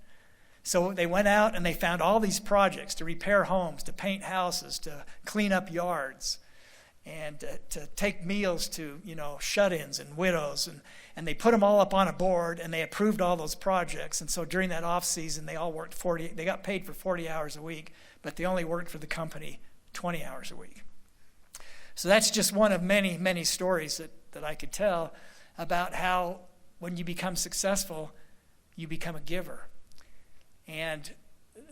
So they went out and they found all these projects to repair homes, to paint houses, to clean up yards, and to take meals to, shut-ins and widows. And they put them all up on a board, and they approved all those projects. And so during that off season, they all worked they got paid for 40 hours a week, but they only worked for the company 20 hours a week. So that's just one of many, many stories that I could tell about how when you become successful, you become a giver. And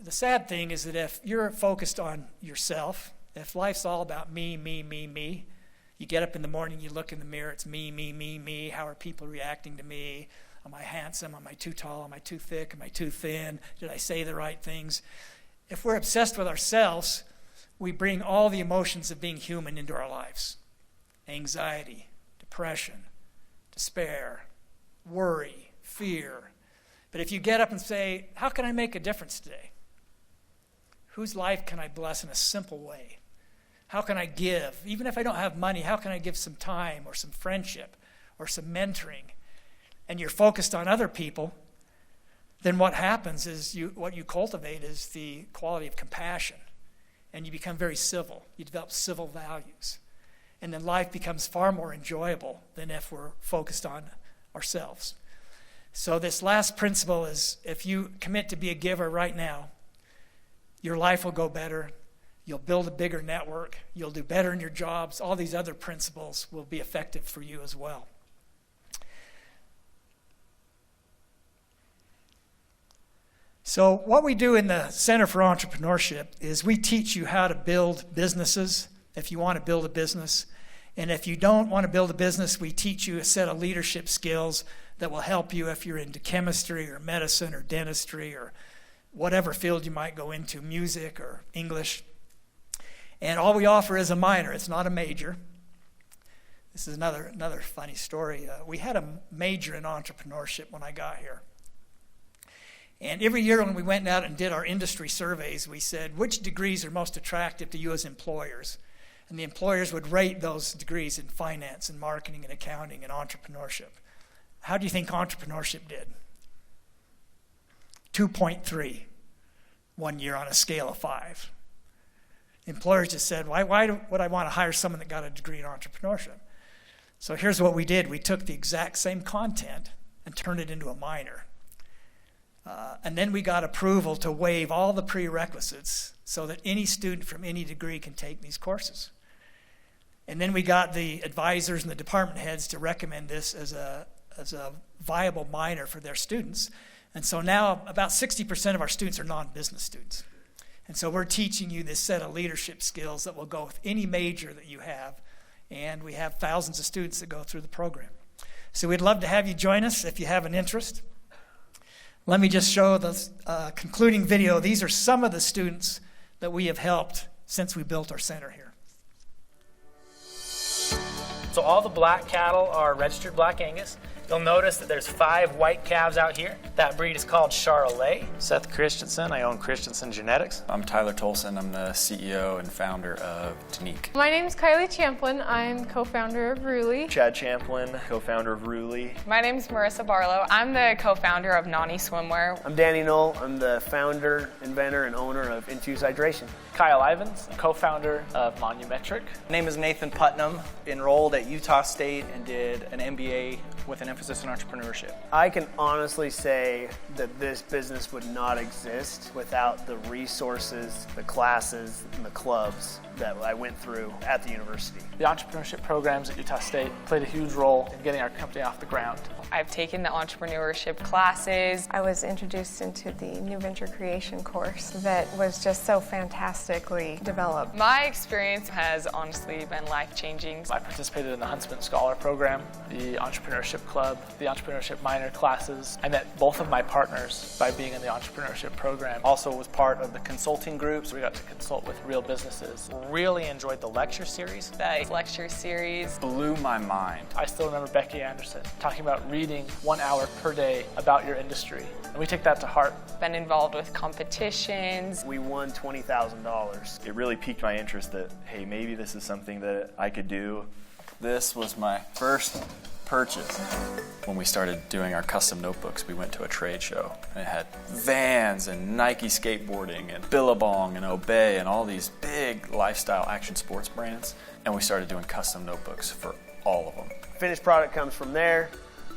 the sad thing is that if you're focused on yourself, if life's all about me, you get up in the morning, you look in the mirror, it's me, how are people reacting to me? Am I handsome? Am I too tall? Am I too thick? Am I too thin? Did I say the right things? If we're obsessed with ourselves, we bring all the emotions of being human into our lives. Anxiety, depression, despair, worry, fear. But if you get up and say, how can I make a difference today? Whose life can I bless in a simple way? How can I give? Even if I don't have money, how can I give some time or some friendship or some mentoring? And you're focused on other people, then what happens is what you cultivate is the quality of compassion. And you become very civil. You develop civil values. And then life becomes far more enjoyable than if we're focused on ourselves. So this last principle is, if you commit to be a giver right now, your life will go better. You'll build a bigger network. You'll do better in your jobs. All these other principles will be effective for you as well. So what we do in the Center for Entrepreneurship is we teach you how to build businesses if you want to build a business. And if you don't want to build a business, we teach you a set of leadership skills that will help you if you're into chemistry or medicine or dentistry or whatever field you might go into, music or English. And all we offer is a minor. It's not a major. This is another funny story. We had a major in entrepreneurship when I got here. And every year when we went out and did our industry surveys, we said, which degrees are most attractive to you as employers? And the employers would rate those degrees in finance and marketing and accounting and entrepreneurship. How do you think entrepreneurship did? 2.3 one year on a scale of 5. Employers just said, why would I want to hire someone that got a degree in entrepreneurship? So here's what we did. We took the exact same content and turned it into a minor. And then we got approval to waive all the prerequisites so that any student from any degree can take these courses. And then we got the advisors and the department heads to recommend this as a viable minor for their students. And so now about 60% of our students are non-business students. And so we're teaching you this set of leadership skills that will go with any major that you have. And we have thousands of students that go through the program. So we'd love to have you join us if you have an interest. Let me just show the concluding video. These are some of the students that we have helped since we built our center here. So all the black cattle are registered Black Angus. You'll notice that there's 5 white calves out here. That breed is called Charolais. Seth Christensen, I own Christensen Genetics. I'm Tyler Tolson. I'm the CEO and founder of Tanique. My name is Kylie Champlin. I'm co-founder of Ruli. Chad Champlin, co-founder of Ruli. My name is Marissa Barlow. I'm the co-founder of Nani Swimwear. I'm Danny Knoll. I'm the founder, inventor, and owner of Infused Hydration. Kyle Ivins, co-founder of Monumetric. My name is Nathan Putnam, enrolled at Utah State and did an MBA with an emphasis in entrepreneurship. I can honestly say that this business would not exist without the resources, the classes, and the clubs that I went through at the university. The entrepreneurship programs at Utah State played a huge role in getting our company off the ground. I've taken the entrepreneurship classes. I was introduced into the New Venture Creation course that was just so fantastically developed. My experience has honestly been life-changing. I participated in the Huntsman Scholar Program, the Entrepreneurship Club, the Entrepreneurship Minor classes. I met both of my partners by being in the Entrepreneurship Program. Also was part of the consulting groups. We got to consult with real businesses. Really enjoyed the lecture series. The lecture series blew my mind. I still remember Becky Anderson talking about reading 1 hour per day about your industry. And we take that to heart. Been involved with competitions. We won $20,000. It really piqued my interest that, hey, maybe this is something that I could do. This was my first purchase. When we started doing our custom notebooks, we went to a trade show. And it had Vans and Nike skateboarding and Billabong and Obey and all these big lifestyle action sports brands. And we started doing custom notebooks for all of them. Finished product comes from there.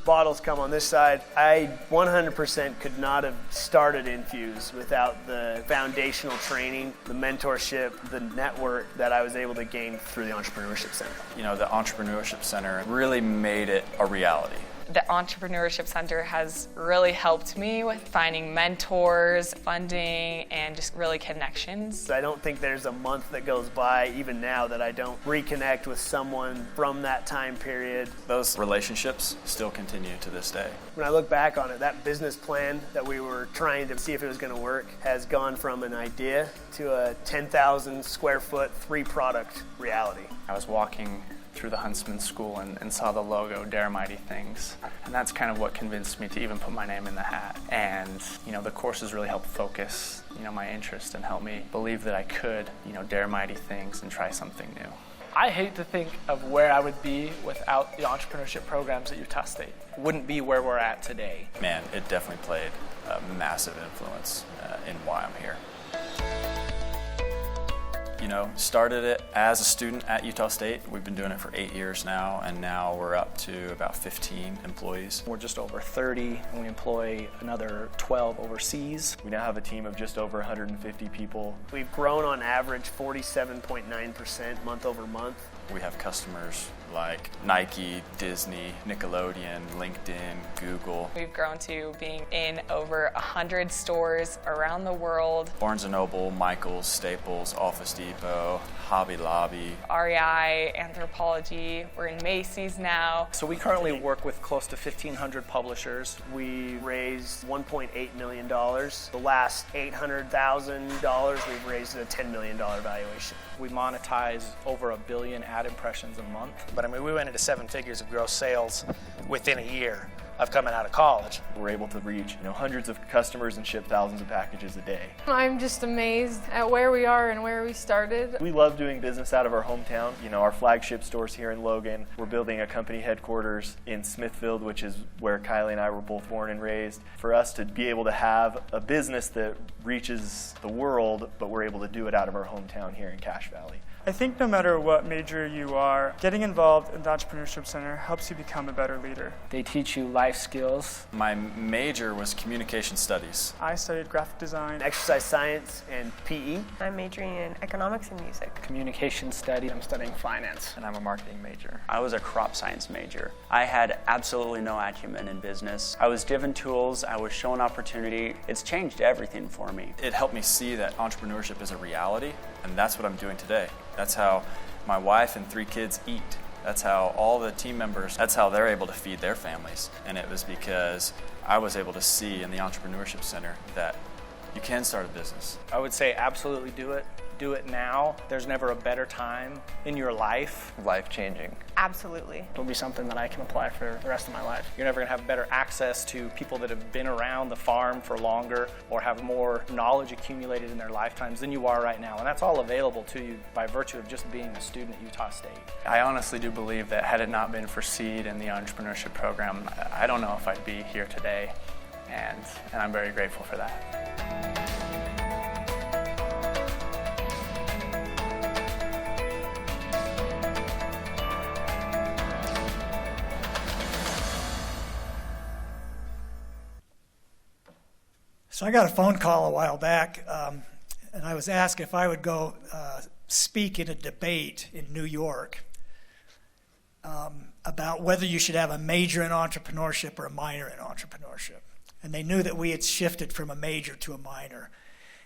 Bottles come on this side. I 100% could not have started Infuse without the foundational training, the mentorship, the network that I was able to gain through the Entrepreneurship Center. You know, the Entrepreneurship Center really made it a reality. The Entrepreneurship Center has really helped me with finding mentors, funding, and just really connections. I don't think there's a month that goes by, even now, that I don't reconnect with someone from that time period. Those relationships still continue to this day. When I look back on it, that business plan that we were trying to see if it was going to work has gone from an idea to a 10,000 square foot, 3-product reality. I was walking through the Huntsman school and saw the logo, Dare Mighty Things. And that's kind of what convinced me to even put my name in the hat. And, you know, the courses really helped focus, you know, my interest and help me believe that I could, you know, dare mighty things and try something new. I hate to think of where I would be without the entrepreneurship programs at Utah State. Wouldn't be where we're at today. Man, it definitely played a massive influence in why I'm here. You know, started it as a student at Utah State. We've been doing it for 8 years now, and now we're up to about 15 employees. We're just over 30, and we employ another 12 overseas. We now have a team of just over 150 people. We've grown on average 47.9% month over month. We have customers like Nike, Disney, Nickelodeon, LinkedIn, Google. We've grown to being in over 100 stores around the world. Barnes & Noble, Michaels, Staples, Office Depot, Hobby Lobby. REI, Anthropologie, we're in Macy's now. So we currently work with close to 1,500 publishers. We raised $1.8 million. The last $800,000 we've raised at a $10 million valuation. We monetize over 1 billion ad impressions a month. But I mean, we went into 7 figures of gross sales within a year of coming out of college. We're able to reach, you know, hundreds of customers and ship thousands of packages a day. I'm just amazed at where we are and where we started. We love doing business out of our hometown. You know, our flagship store's here in Logan. We're building a company headquarters in Smithfield, which is where Kylie and I were both born and raised. For us to be able to have a business that reaches the world, but we're able to do it out of our hometown here in Cache Valley. I think no matter what major you are, getting involved in the Entrepreneurship Center helps you become a better leader. They teach you life skills. My major was communication studies. I studied graphic design, exercise science, and PE. I'm majoring in economics and music. Communication study. I'm studying finance. And I'm a marketing major. I was a crop science major. I had absolutely no acumen in business. I was given tools. I was shown opportunity. It's changed everything for me. It helped me see that entrepreneurship is a reality, and that's what I'm doing today. That's how my wife and 3 kids eat. That's how all the team members, that's how they're able to feed their families. And it was because I was able to see in the Entrepreneurship Center that you can start a business. I would say absolutely do it. Do it now. There's never a better time in your life. Life-changing. Absolutely. It'll be something that I can apply for the rest of my life. You're never going to have better access to people that have been around the farm for longer or have more knowledge accumulated in their lifetimes than you are right now. And that's all available to you by virtue of just being a student at Utah State. I honestly do believe that had it not been for SEED and the entrepreneurship program, I don't know if I'd be here today. And I'm very grateful for that. So I got a phone call a while back, and I was asked if I would go speak in a debate in New York about whether you should have a major in entrepreneurship or a minor in entrepreneurship. And they knew that we had shifted from a major to a minor.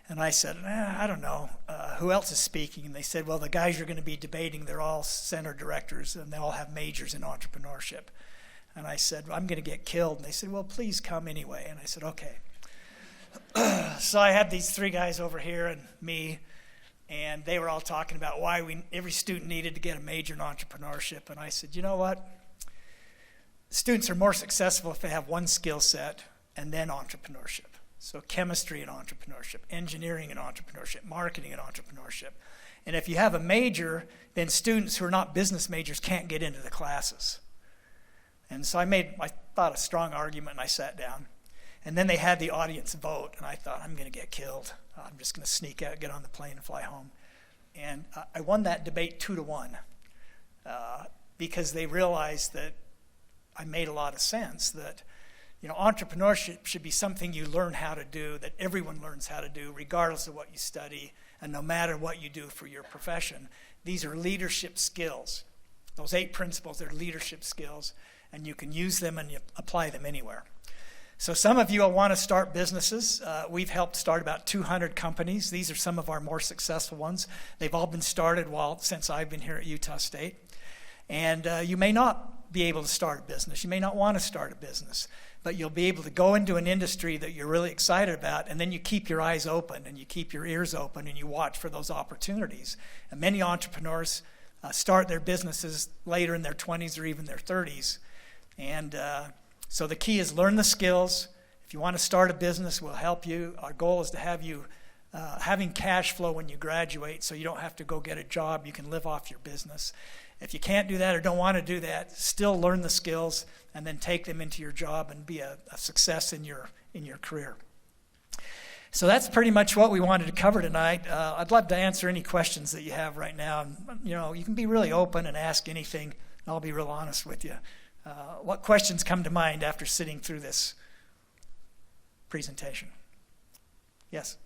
And I said, I don't know. Who else is speaking? And they said, well, the guys you're going to be debating, they're all center directors, and they all have majors in entrepreneurship. And I said, well, I'm going to get killed. And they said, well, please come anyway. And I said, okay. So I had these 3 guys over here and me, and they were all talking about why every student needed to get a major in entrepreneurship. And I said, you know what? students are more successful if they have one skill set and then entrepreneurship. So chemistry and entrepreneurship, engineering and entrepreneurship, marketing and entrepreneurship. And if you have a major, then students who are not business majors can't get into the classes. And so I thought a strong argument, and I sat down. And then they had the audience vote, and I thought, I'm going to get killed. I'm just going to sneak out, get on the plane, and fly home. And I won that debate 2-1 because they realized that I made a lot of sense, that entrepreneurship should be something you learn how to do, that everyone learns how to do, regardless of what you study, and no matter what you do for your profession. These are leadership skills. Those 8 principles are leadership skills, and you can use them and you apply them anywhere. So some of you will want to start businesses. We've helped start about 200 companies. These are some of our more successful ones. They've all been started since I've been here at Utah State. And you may not be able to start a business. You may not want to start a business, but you'll be able to go into an industry that you're really excited about, and then you keep your eyes open and you keep your ears open and you watch for those opportunities. And many entrepreneurs start their businesses later in their 20s or even their 30s. And so the key is learn the skills. If you want to start a business, we'll help you. Our goal is to have you having cash flow when you graduate so you don't have to go get a job. You can live off your business. If you can't do that or don't want to do that, still learn the skills and then take them into your job and be a success in your career. So that's pretty much what we wanted to cover tonight. I'd love to answer any questions that you have right now. And, you can be really open and ask anything, and I'll be real honest with you. What questions come to mind after sitting through this presentation? Yes?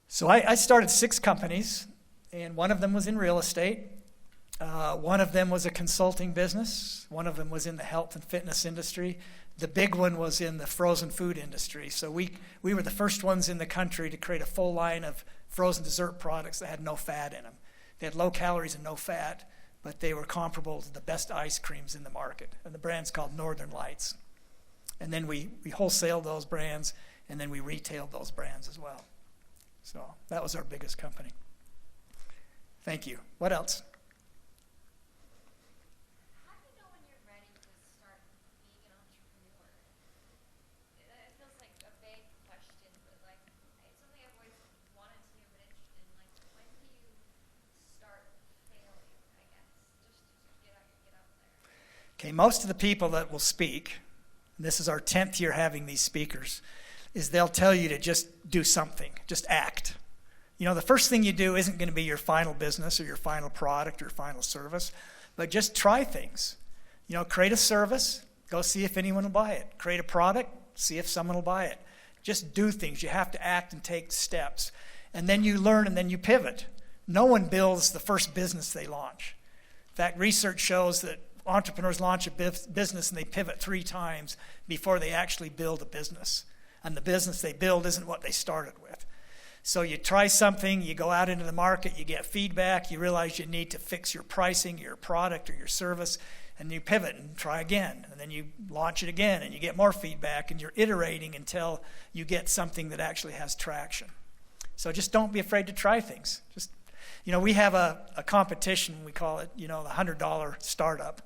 So I started 6 companies, and one of them was in real estate. One of them was a consulting business. One of them was in the health and fitness industry. The big one was in the frozen food industry. So we were the first ones in the country to create a full line of frozen dessert products that had no fat in them. They had low calories and no fat, but they were comparable to the best ice creams in the market. And the brand's called Northern Lights. And then we wholesaled those brands, and then we retailed those brands as well. So that was our biggest company. Thank you. What else? How do you know when you're ready to start being an entrepreneur? It feels like a vague question, but it's something I've always wanted to do, but interested in. When do you start failing, I guess, just to get out there? Okay, most of the people that will speak, and this is our 10th year having these speakers, is they'll tell you to just do something, just act. The first thing you do isn't going to be your final business or your final product or your final service, but just try things. Create a service, go see if anyone will buy it. Create a product, see if someone will buy it. Just do things. You have to act and take steps. And then you learn and then you pivot. No one builds the first business they launch. In fact, research shows that entrepreneurs launch a business and they pivot 3 times before they actually build a business. And the business they build isn't what they started with. So you try something, you go out into the market, you get feedback, you realize you need to fix your pricing, your product, or your service, and you pivot and try again. And then you launch it again, and you get more feedback, and you're iterating until you get something that actually has traction. So just don't be afraid to try things. We have a competition, we call it, the $100 startup.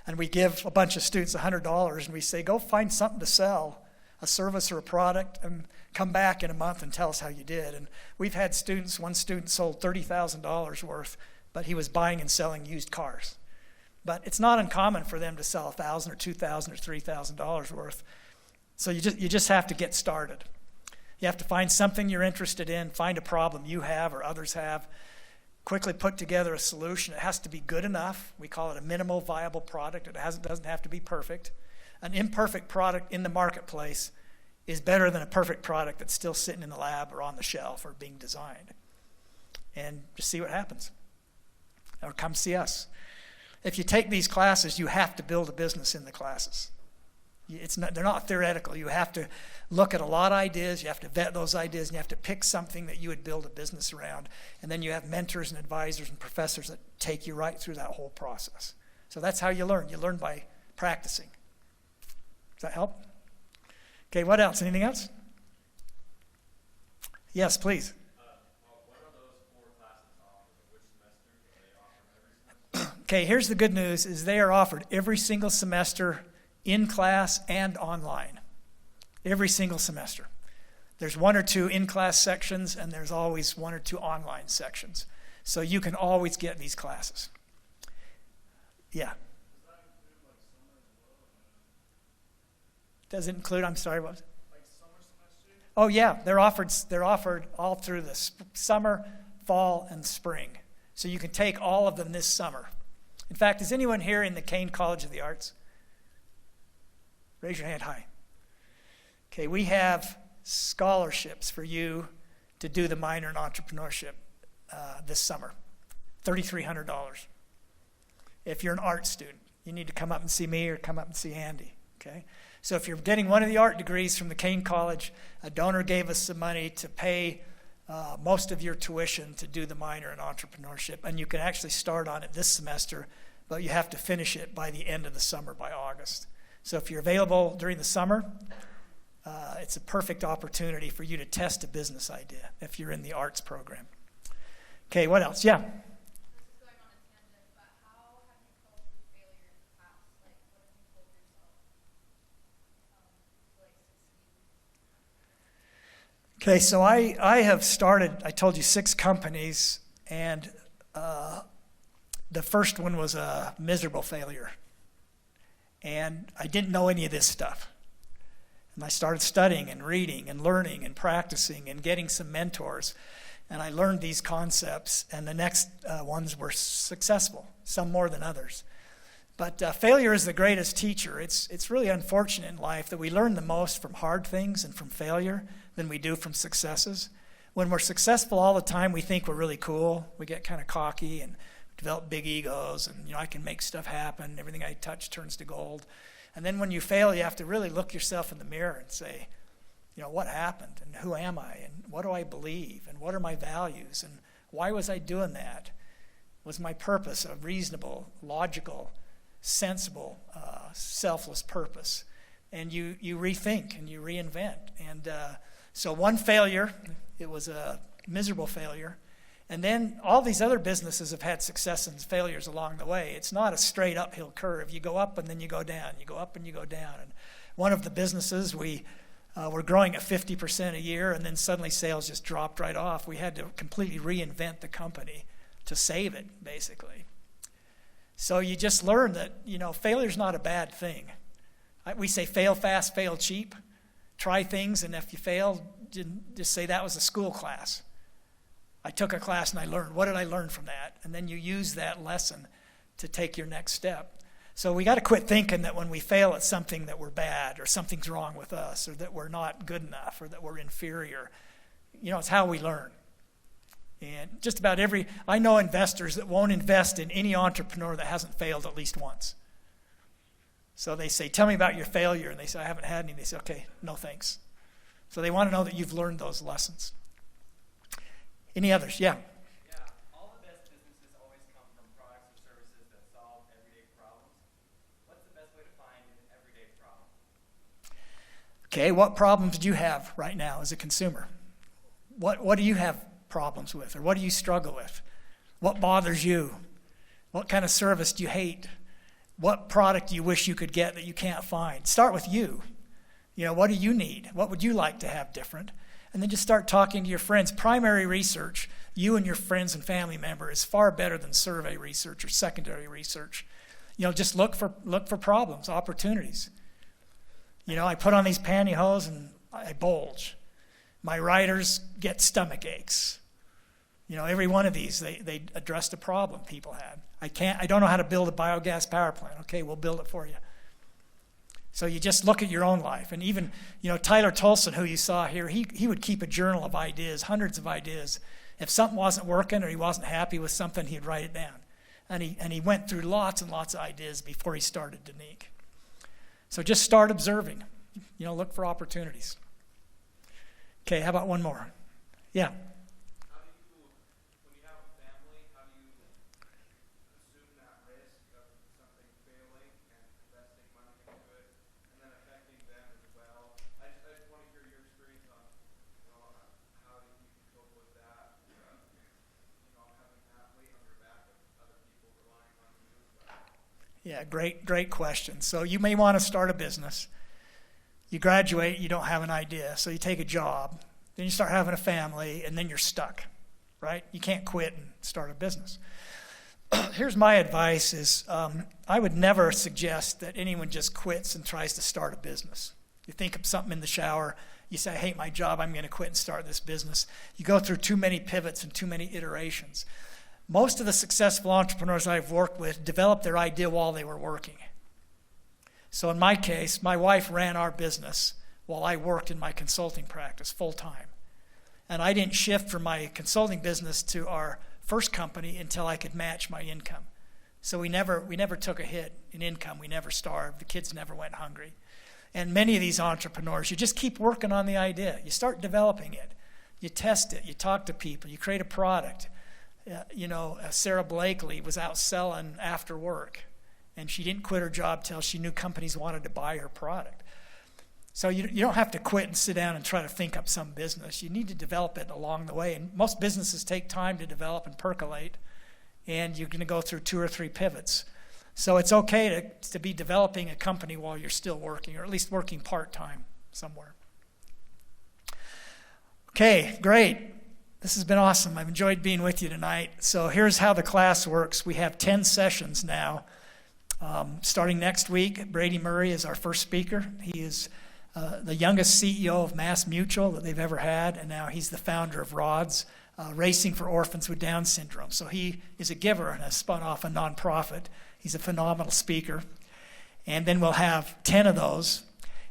And we give a bunch of students $100, and we say, go find something to sell, a service or a product, and come back in a month and tell us how you did. And we've had one student sold $30,000 worth, but he was buying and selling used cars. But it's not uncommon for them to sell $1,000 or $2,000 or $3,000 worth. So you just have to get started. You have to find something you're interested in, find a problem you have or others have, quickly put together a solution. It has to be good enough. We call it a minimal viable product. It doesn't have to be perfect. An imperfect product in the marketplace is better than a perfect product that's still sitting in the lab or on the shelf or being designed. And just see what happens. Or come see us. If you take these classes, you have to build a business in the classes. They're not theoretical. You have to look at a lot of ideas. You have to vet those ideas, and you have to pick something that you would build a business around. And then you have mentors and advisors and professors that take you right through that whole process. So that's how you learn. You learn by practicing. Does that help? Okay, what else? Anything else? Yes, please. What are those 4 classes offered? Which semesters are they offered every semester? Okay, here's the good news, is they are offered every single semester in class and online. Every single semester. There's 1 or 2 in-class sections, and there's always 1 or 2 online sections. So you can always get these classes. Yeah. Does it include, I'm sorry, what was it? Oh yeah, they're offered all through the summer, fall, and spring. So you can take all of them this summer. In fact, is anyone here in the Kane College of the Arts? Raise your hand high. Okay, we have scholarships for you to do the minor in entrepreneurship this summer. $3,300. If you're an art student, you need to come up and see me or come up and see Andy. Okay? So if you're getting one of the art degrees from the Kane College, a donor gave us some money to pay most of your tuition to do the minor in entrepreneurship. And you can actually start on it this semester, but you have to finish it by the end of the summer, by August. So if you're available during the summer, it's a perfect opportunity for you to test a business idea if you're in the arts program. Okay, what else? Yeah. Okay, so I have started, I told you, 6 companies, and the first one was a miserable failure. And I didn't know any of this stuff. And I started studying and reading and learning and practicing and getting some mentors. And I learned these concepts, and the next ones were successful, some more than others. But failure is the greatest teacher. It's really unfortunate in life that we learn the most from hard things and from failure than we do from successes. When we're successful all the time, we think we're really cool. We get kind of cocky and develop big egos, and I can make stuff happen. Everything I touch turns to gold. And then when you fail, you have to really look yourself in the mirror and say, what happened, and who am I, and what do I believe, and what are my values, and why was I doing that? Was my purpose a reasonable, logical, sensible, selfless purpose? And you rethink and you reinvent. And so one failure, it was a miserable failure. And then all these other businesses have had success and failures along the way. It's not a straight uphill curve. You go up and then you go down. You go up and you go down. And one of the businesses, we were growing at 50% a year, and then suddenly sales just dropped right off. We had to completely reinvent the company to save it, basically. So you just learn that, failure's not a bad thing. We say fail fast, fail cheap. Try things, and if you fail, just say that was a school class. I took a class and I learned. What did I learn from that? And then you use that lesson to take your next step. So we got to quit thinking that when we fail at something that we're bad, or something's wrong with us, or that we're not good enough, or that we're inferior. It's how we learn. And just about I know investors that won't invest in any entrepreneur that hasn't failed at least once. So they say, tell me about your failure. And they say, I haven't had any. They say, okay, no thanks. So they want to know that you've learned those lessons. Any others? Yeah. All the best businesses always come from products or services that solve everyday problems. What's the best way to find an everyday problem? Okay, what problems do you have right now as a consumer? What do you have problems with, or what do you struggle with? What bothers you? What kind of service do you hate? What product do you wish you could get that you can't find? Start with you. What do you need? What would you like to have different? And then just start talking to your friends. Primary research, you and your friends and family member, is far better than survey research or secondary research. Just look for problems, opportunities. I put on these pantyhose and I bulge. My riders get stomach aches. Every one of these, they addressed a problem people had. I don't know how to build a biogas power plant. Okay, we'll build it for you. So you just look at your own life. And even, Tyler Tolson, who you saw here, he would keep a journal of ideas, hundreds of ideas. If something wasn't working or he wasn't happy with something, he'd write it down. And he went through lots and lots of ideas before he started Danique. So just start observing. Look for opportunities. Okay, how about one more? Yeah. Yeah, great question. So you may want to start a business. You graduate, you don't have an idea, so you take a job. Then you start having a family, and then you're stuck, right? You can't quit and start a business. Here's my advice is I would never suggest that anyone just quits and tries to start a business. You think of something in the shower, you say, I hate my job, I'm going to quit and start this business. You go through too many pivots and too many iterations. Most of the successful entrepreneurs I've worked with developed their idea while they were working. So in my case, my wife ran our business while I worked in my consulting practice full time. And I didn't shift from my consulting business to our first company until I could match my income. So we never took a hit in income. We never starved. The kids never went hungry. And many of these entrepreneurs, you just keep working on the idea. You start developing it. You test it. You talk to people. You create a product. Sarah Blakely was out selling after work, and she didn't quit her job till she knew companies wanted to buy her product. So you don't have to quit and sit down and try to think up some business. You need to develop it along the way. And most businesses take time to develop and percolate, and you're going to go through 2 or 3 pivots. So it's okay to be developing a company while you're still working, or at least working part-time somewhere. Okay, great. This has been awesome. I've enjoyed being with you tonight. So here's how the class works. We have 10 sessions now. Starting next week, Brady Murray is our first speaker. He is the youngest CEO of Mass Mutual that they've ever had, and now he's the founder of RODS, Racing for Orphans with Down Syndrome. So he is a giver and has spun off a nonprofit. He's a phenomenal speaker. And then we'll have 10 of those,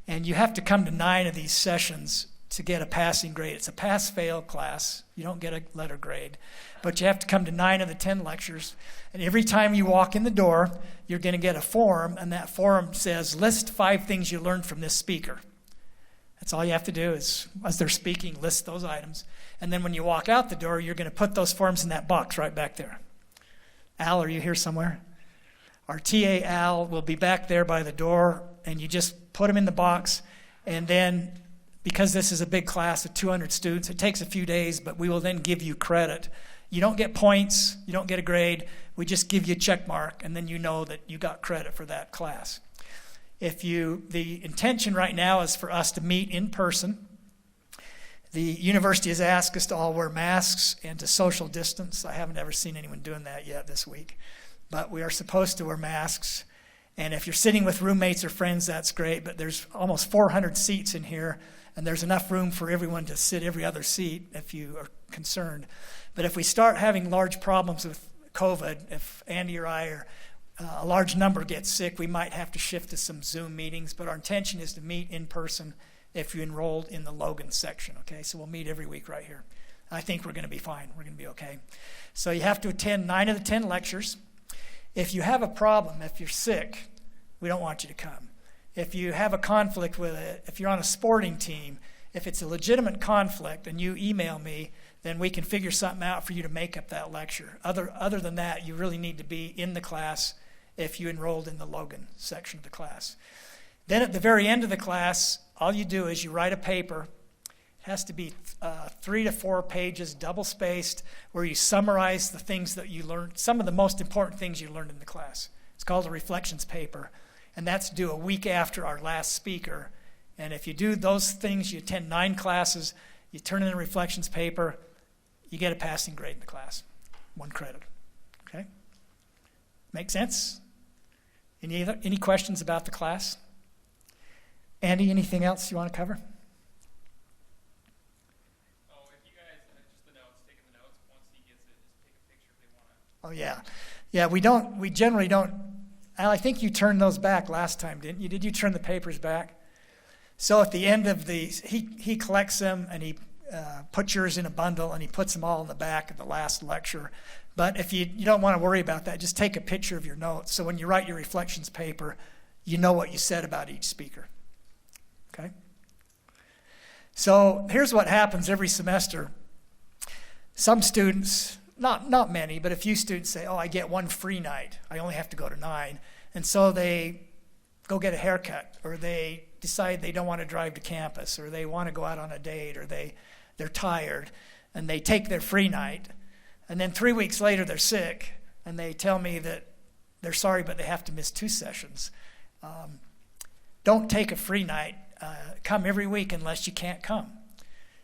and you have to come to 9 of these sessions to get a passing grade. It's a pass-fail class. You don't get a letter grade. But you have to come to 9 of the 10 lectures. And every time you walk in the door, you're going to get a form, and that form says, list 5 things you learned from this speaker. That's all you have to do is, as they're speaking, list those items. And then when you walk out the door, you're going to put those forms in that box right back there. Al, are you here somewhere? Our TA, Al, will be back there by the door, and you just put them in the box, and then because this is a big class of 200 students, it takes a few days, but we will then give you credit. You don't get points, you don't get a grade, we just give you a check mark, and then you know that you got credit for that class. The intention right now is for us to meet in person. The university has asked us to all wear masks and to social distance. I haven't ever seen anyone doing that yet this week, but we are supposed to wear masks. And if you're sitting with roommates or friends, that's great, but there's almost 400 seats in here, and there's enough room for everyone to sit every other seat if you are concerned. But if we start having large problems with COVID, if Andy or I or a large number gets sick, we might have to shift to some Zoom meetings, but our intention is to meet in person if you enrolled in the Logan section, okay? So we'll meet every week right here. I think we're going to be fine. We're going to be okay. So you have to attend 9 of the 10 lectures. If you have a problem, if you're sick, we don't want you to come. If you have a conflict with it, if you're on a sporting team, if it's a legitimate conflict and you email me, then we can figure something out for you to make up that lecture. Other than that, you really need to be in the class if you enrolled in the Logan section of the class. Then at the very end of the class, all you do is you write a paper. It has to be 3 to 4 pages, double-spaced, where you summarize the things that you learned, some of the most important things you learned in the class. It's called a reflections paper, and that's due a week after our last speaker. And if you do those things, you attend 9 classes, you turn in a reflections paper, you get a passing grade in the class, 1 credit. Okay? Make sense? Any questions about the class? Andy, anything else you want to cover? Oh, yeah. Yeah, we generally don't. Al, I think you turned those back last time, didn't you? Did you turn the papers back? So at the end of he collects them and he puts yours in a bundle and he puts them all in the back of the last lecture. But if you don't want to worry about that, just take a picture of your notes. So when you write your reflections paper, you know what you said about each speaker. Okay? So here's what happens every semester. Some students, not many, but a few students say, oh, I get 1 free night. I only have to go to 9. And so they go get a haircut, or they decide they don't want to drive to campus, or they want to go out on a date, or they're tired, and they take their free night. And then 3 weeks later, they're sick, and they tell me that they're sorry, but they have to miss 2 sessions. Don't take a free night. Come every week unless you can't come.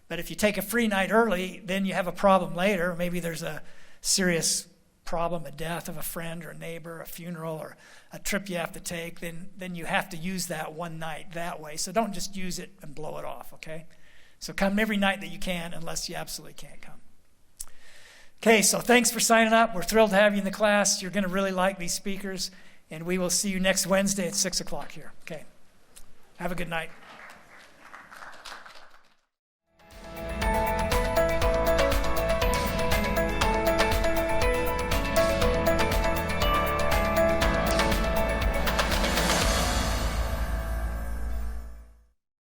But if you take a free night early, then you have a problem later. Maybe there's a serious problem, a death of a friend or a neighbor, a funeral, or a trip you have to take, then you have to use that one night that way. So don't just use it and blow it off, okay? So come every night that you can unless you absolutely can't come. Okay, so thanks for signing up. We're thrilled to have you in the class. You're going to really like these speakers, and we will see you next Wednesday at 6 o'clock here. Okay, have a good night.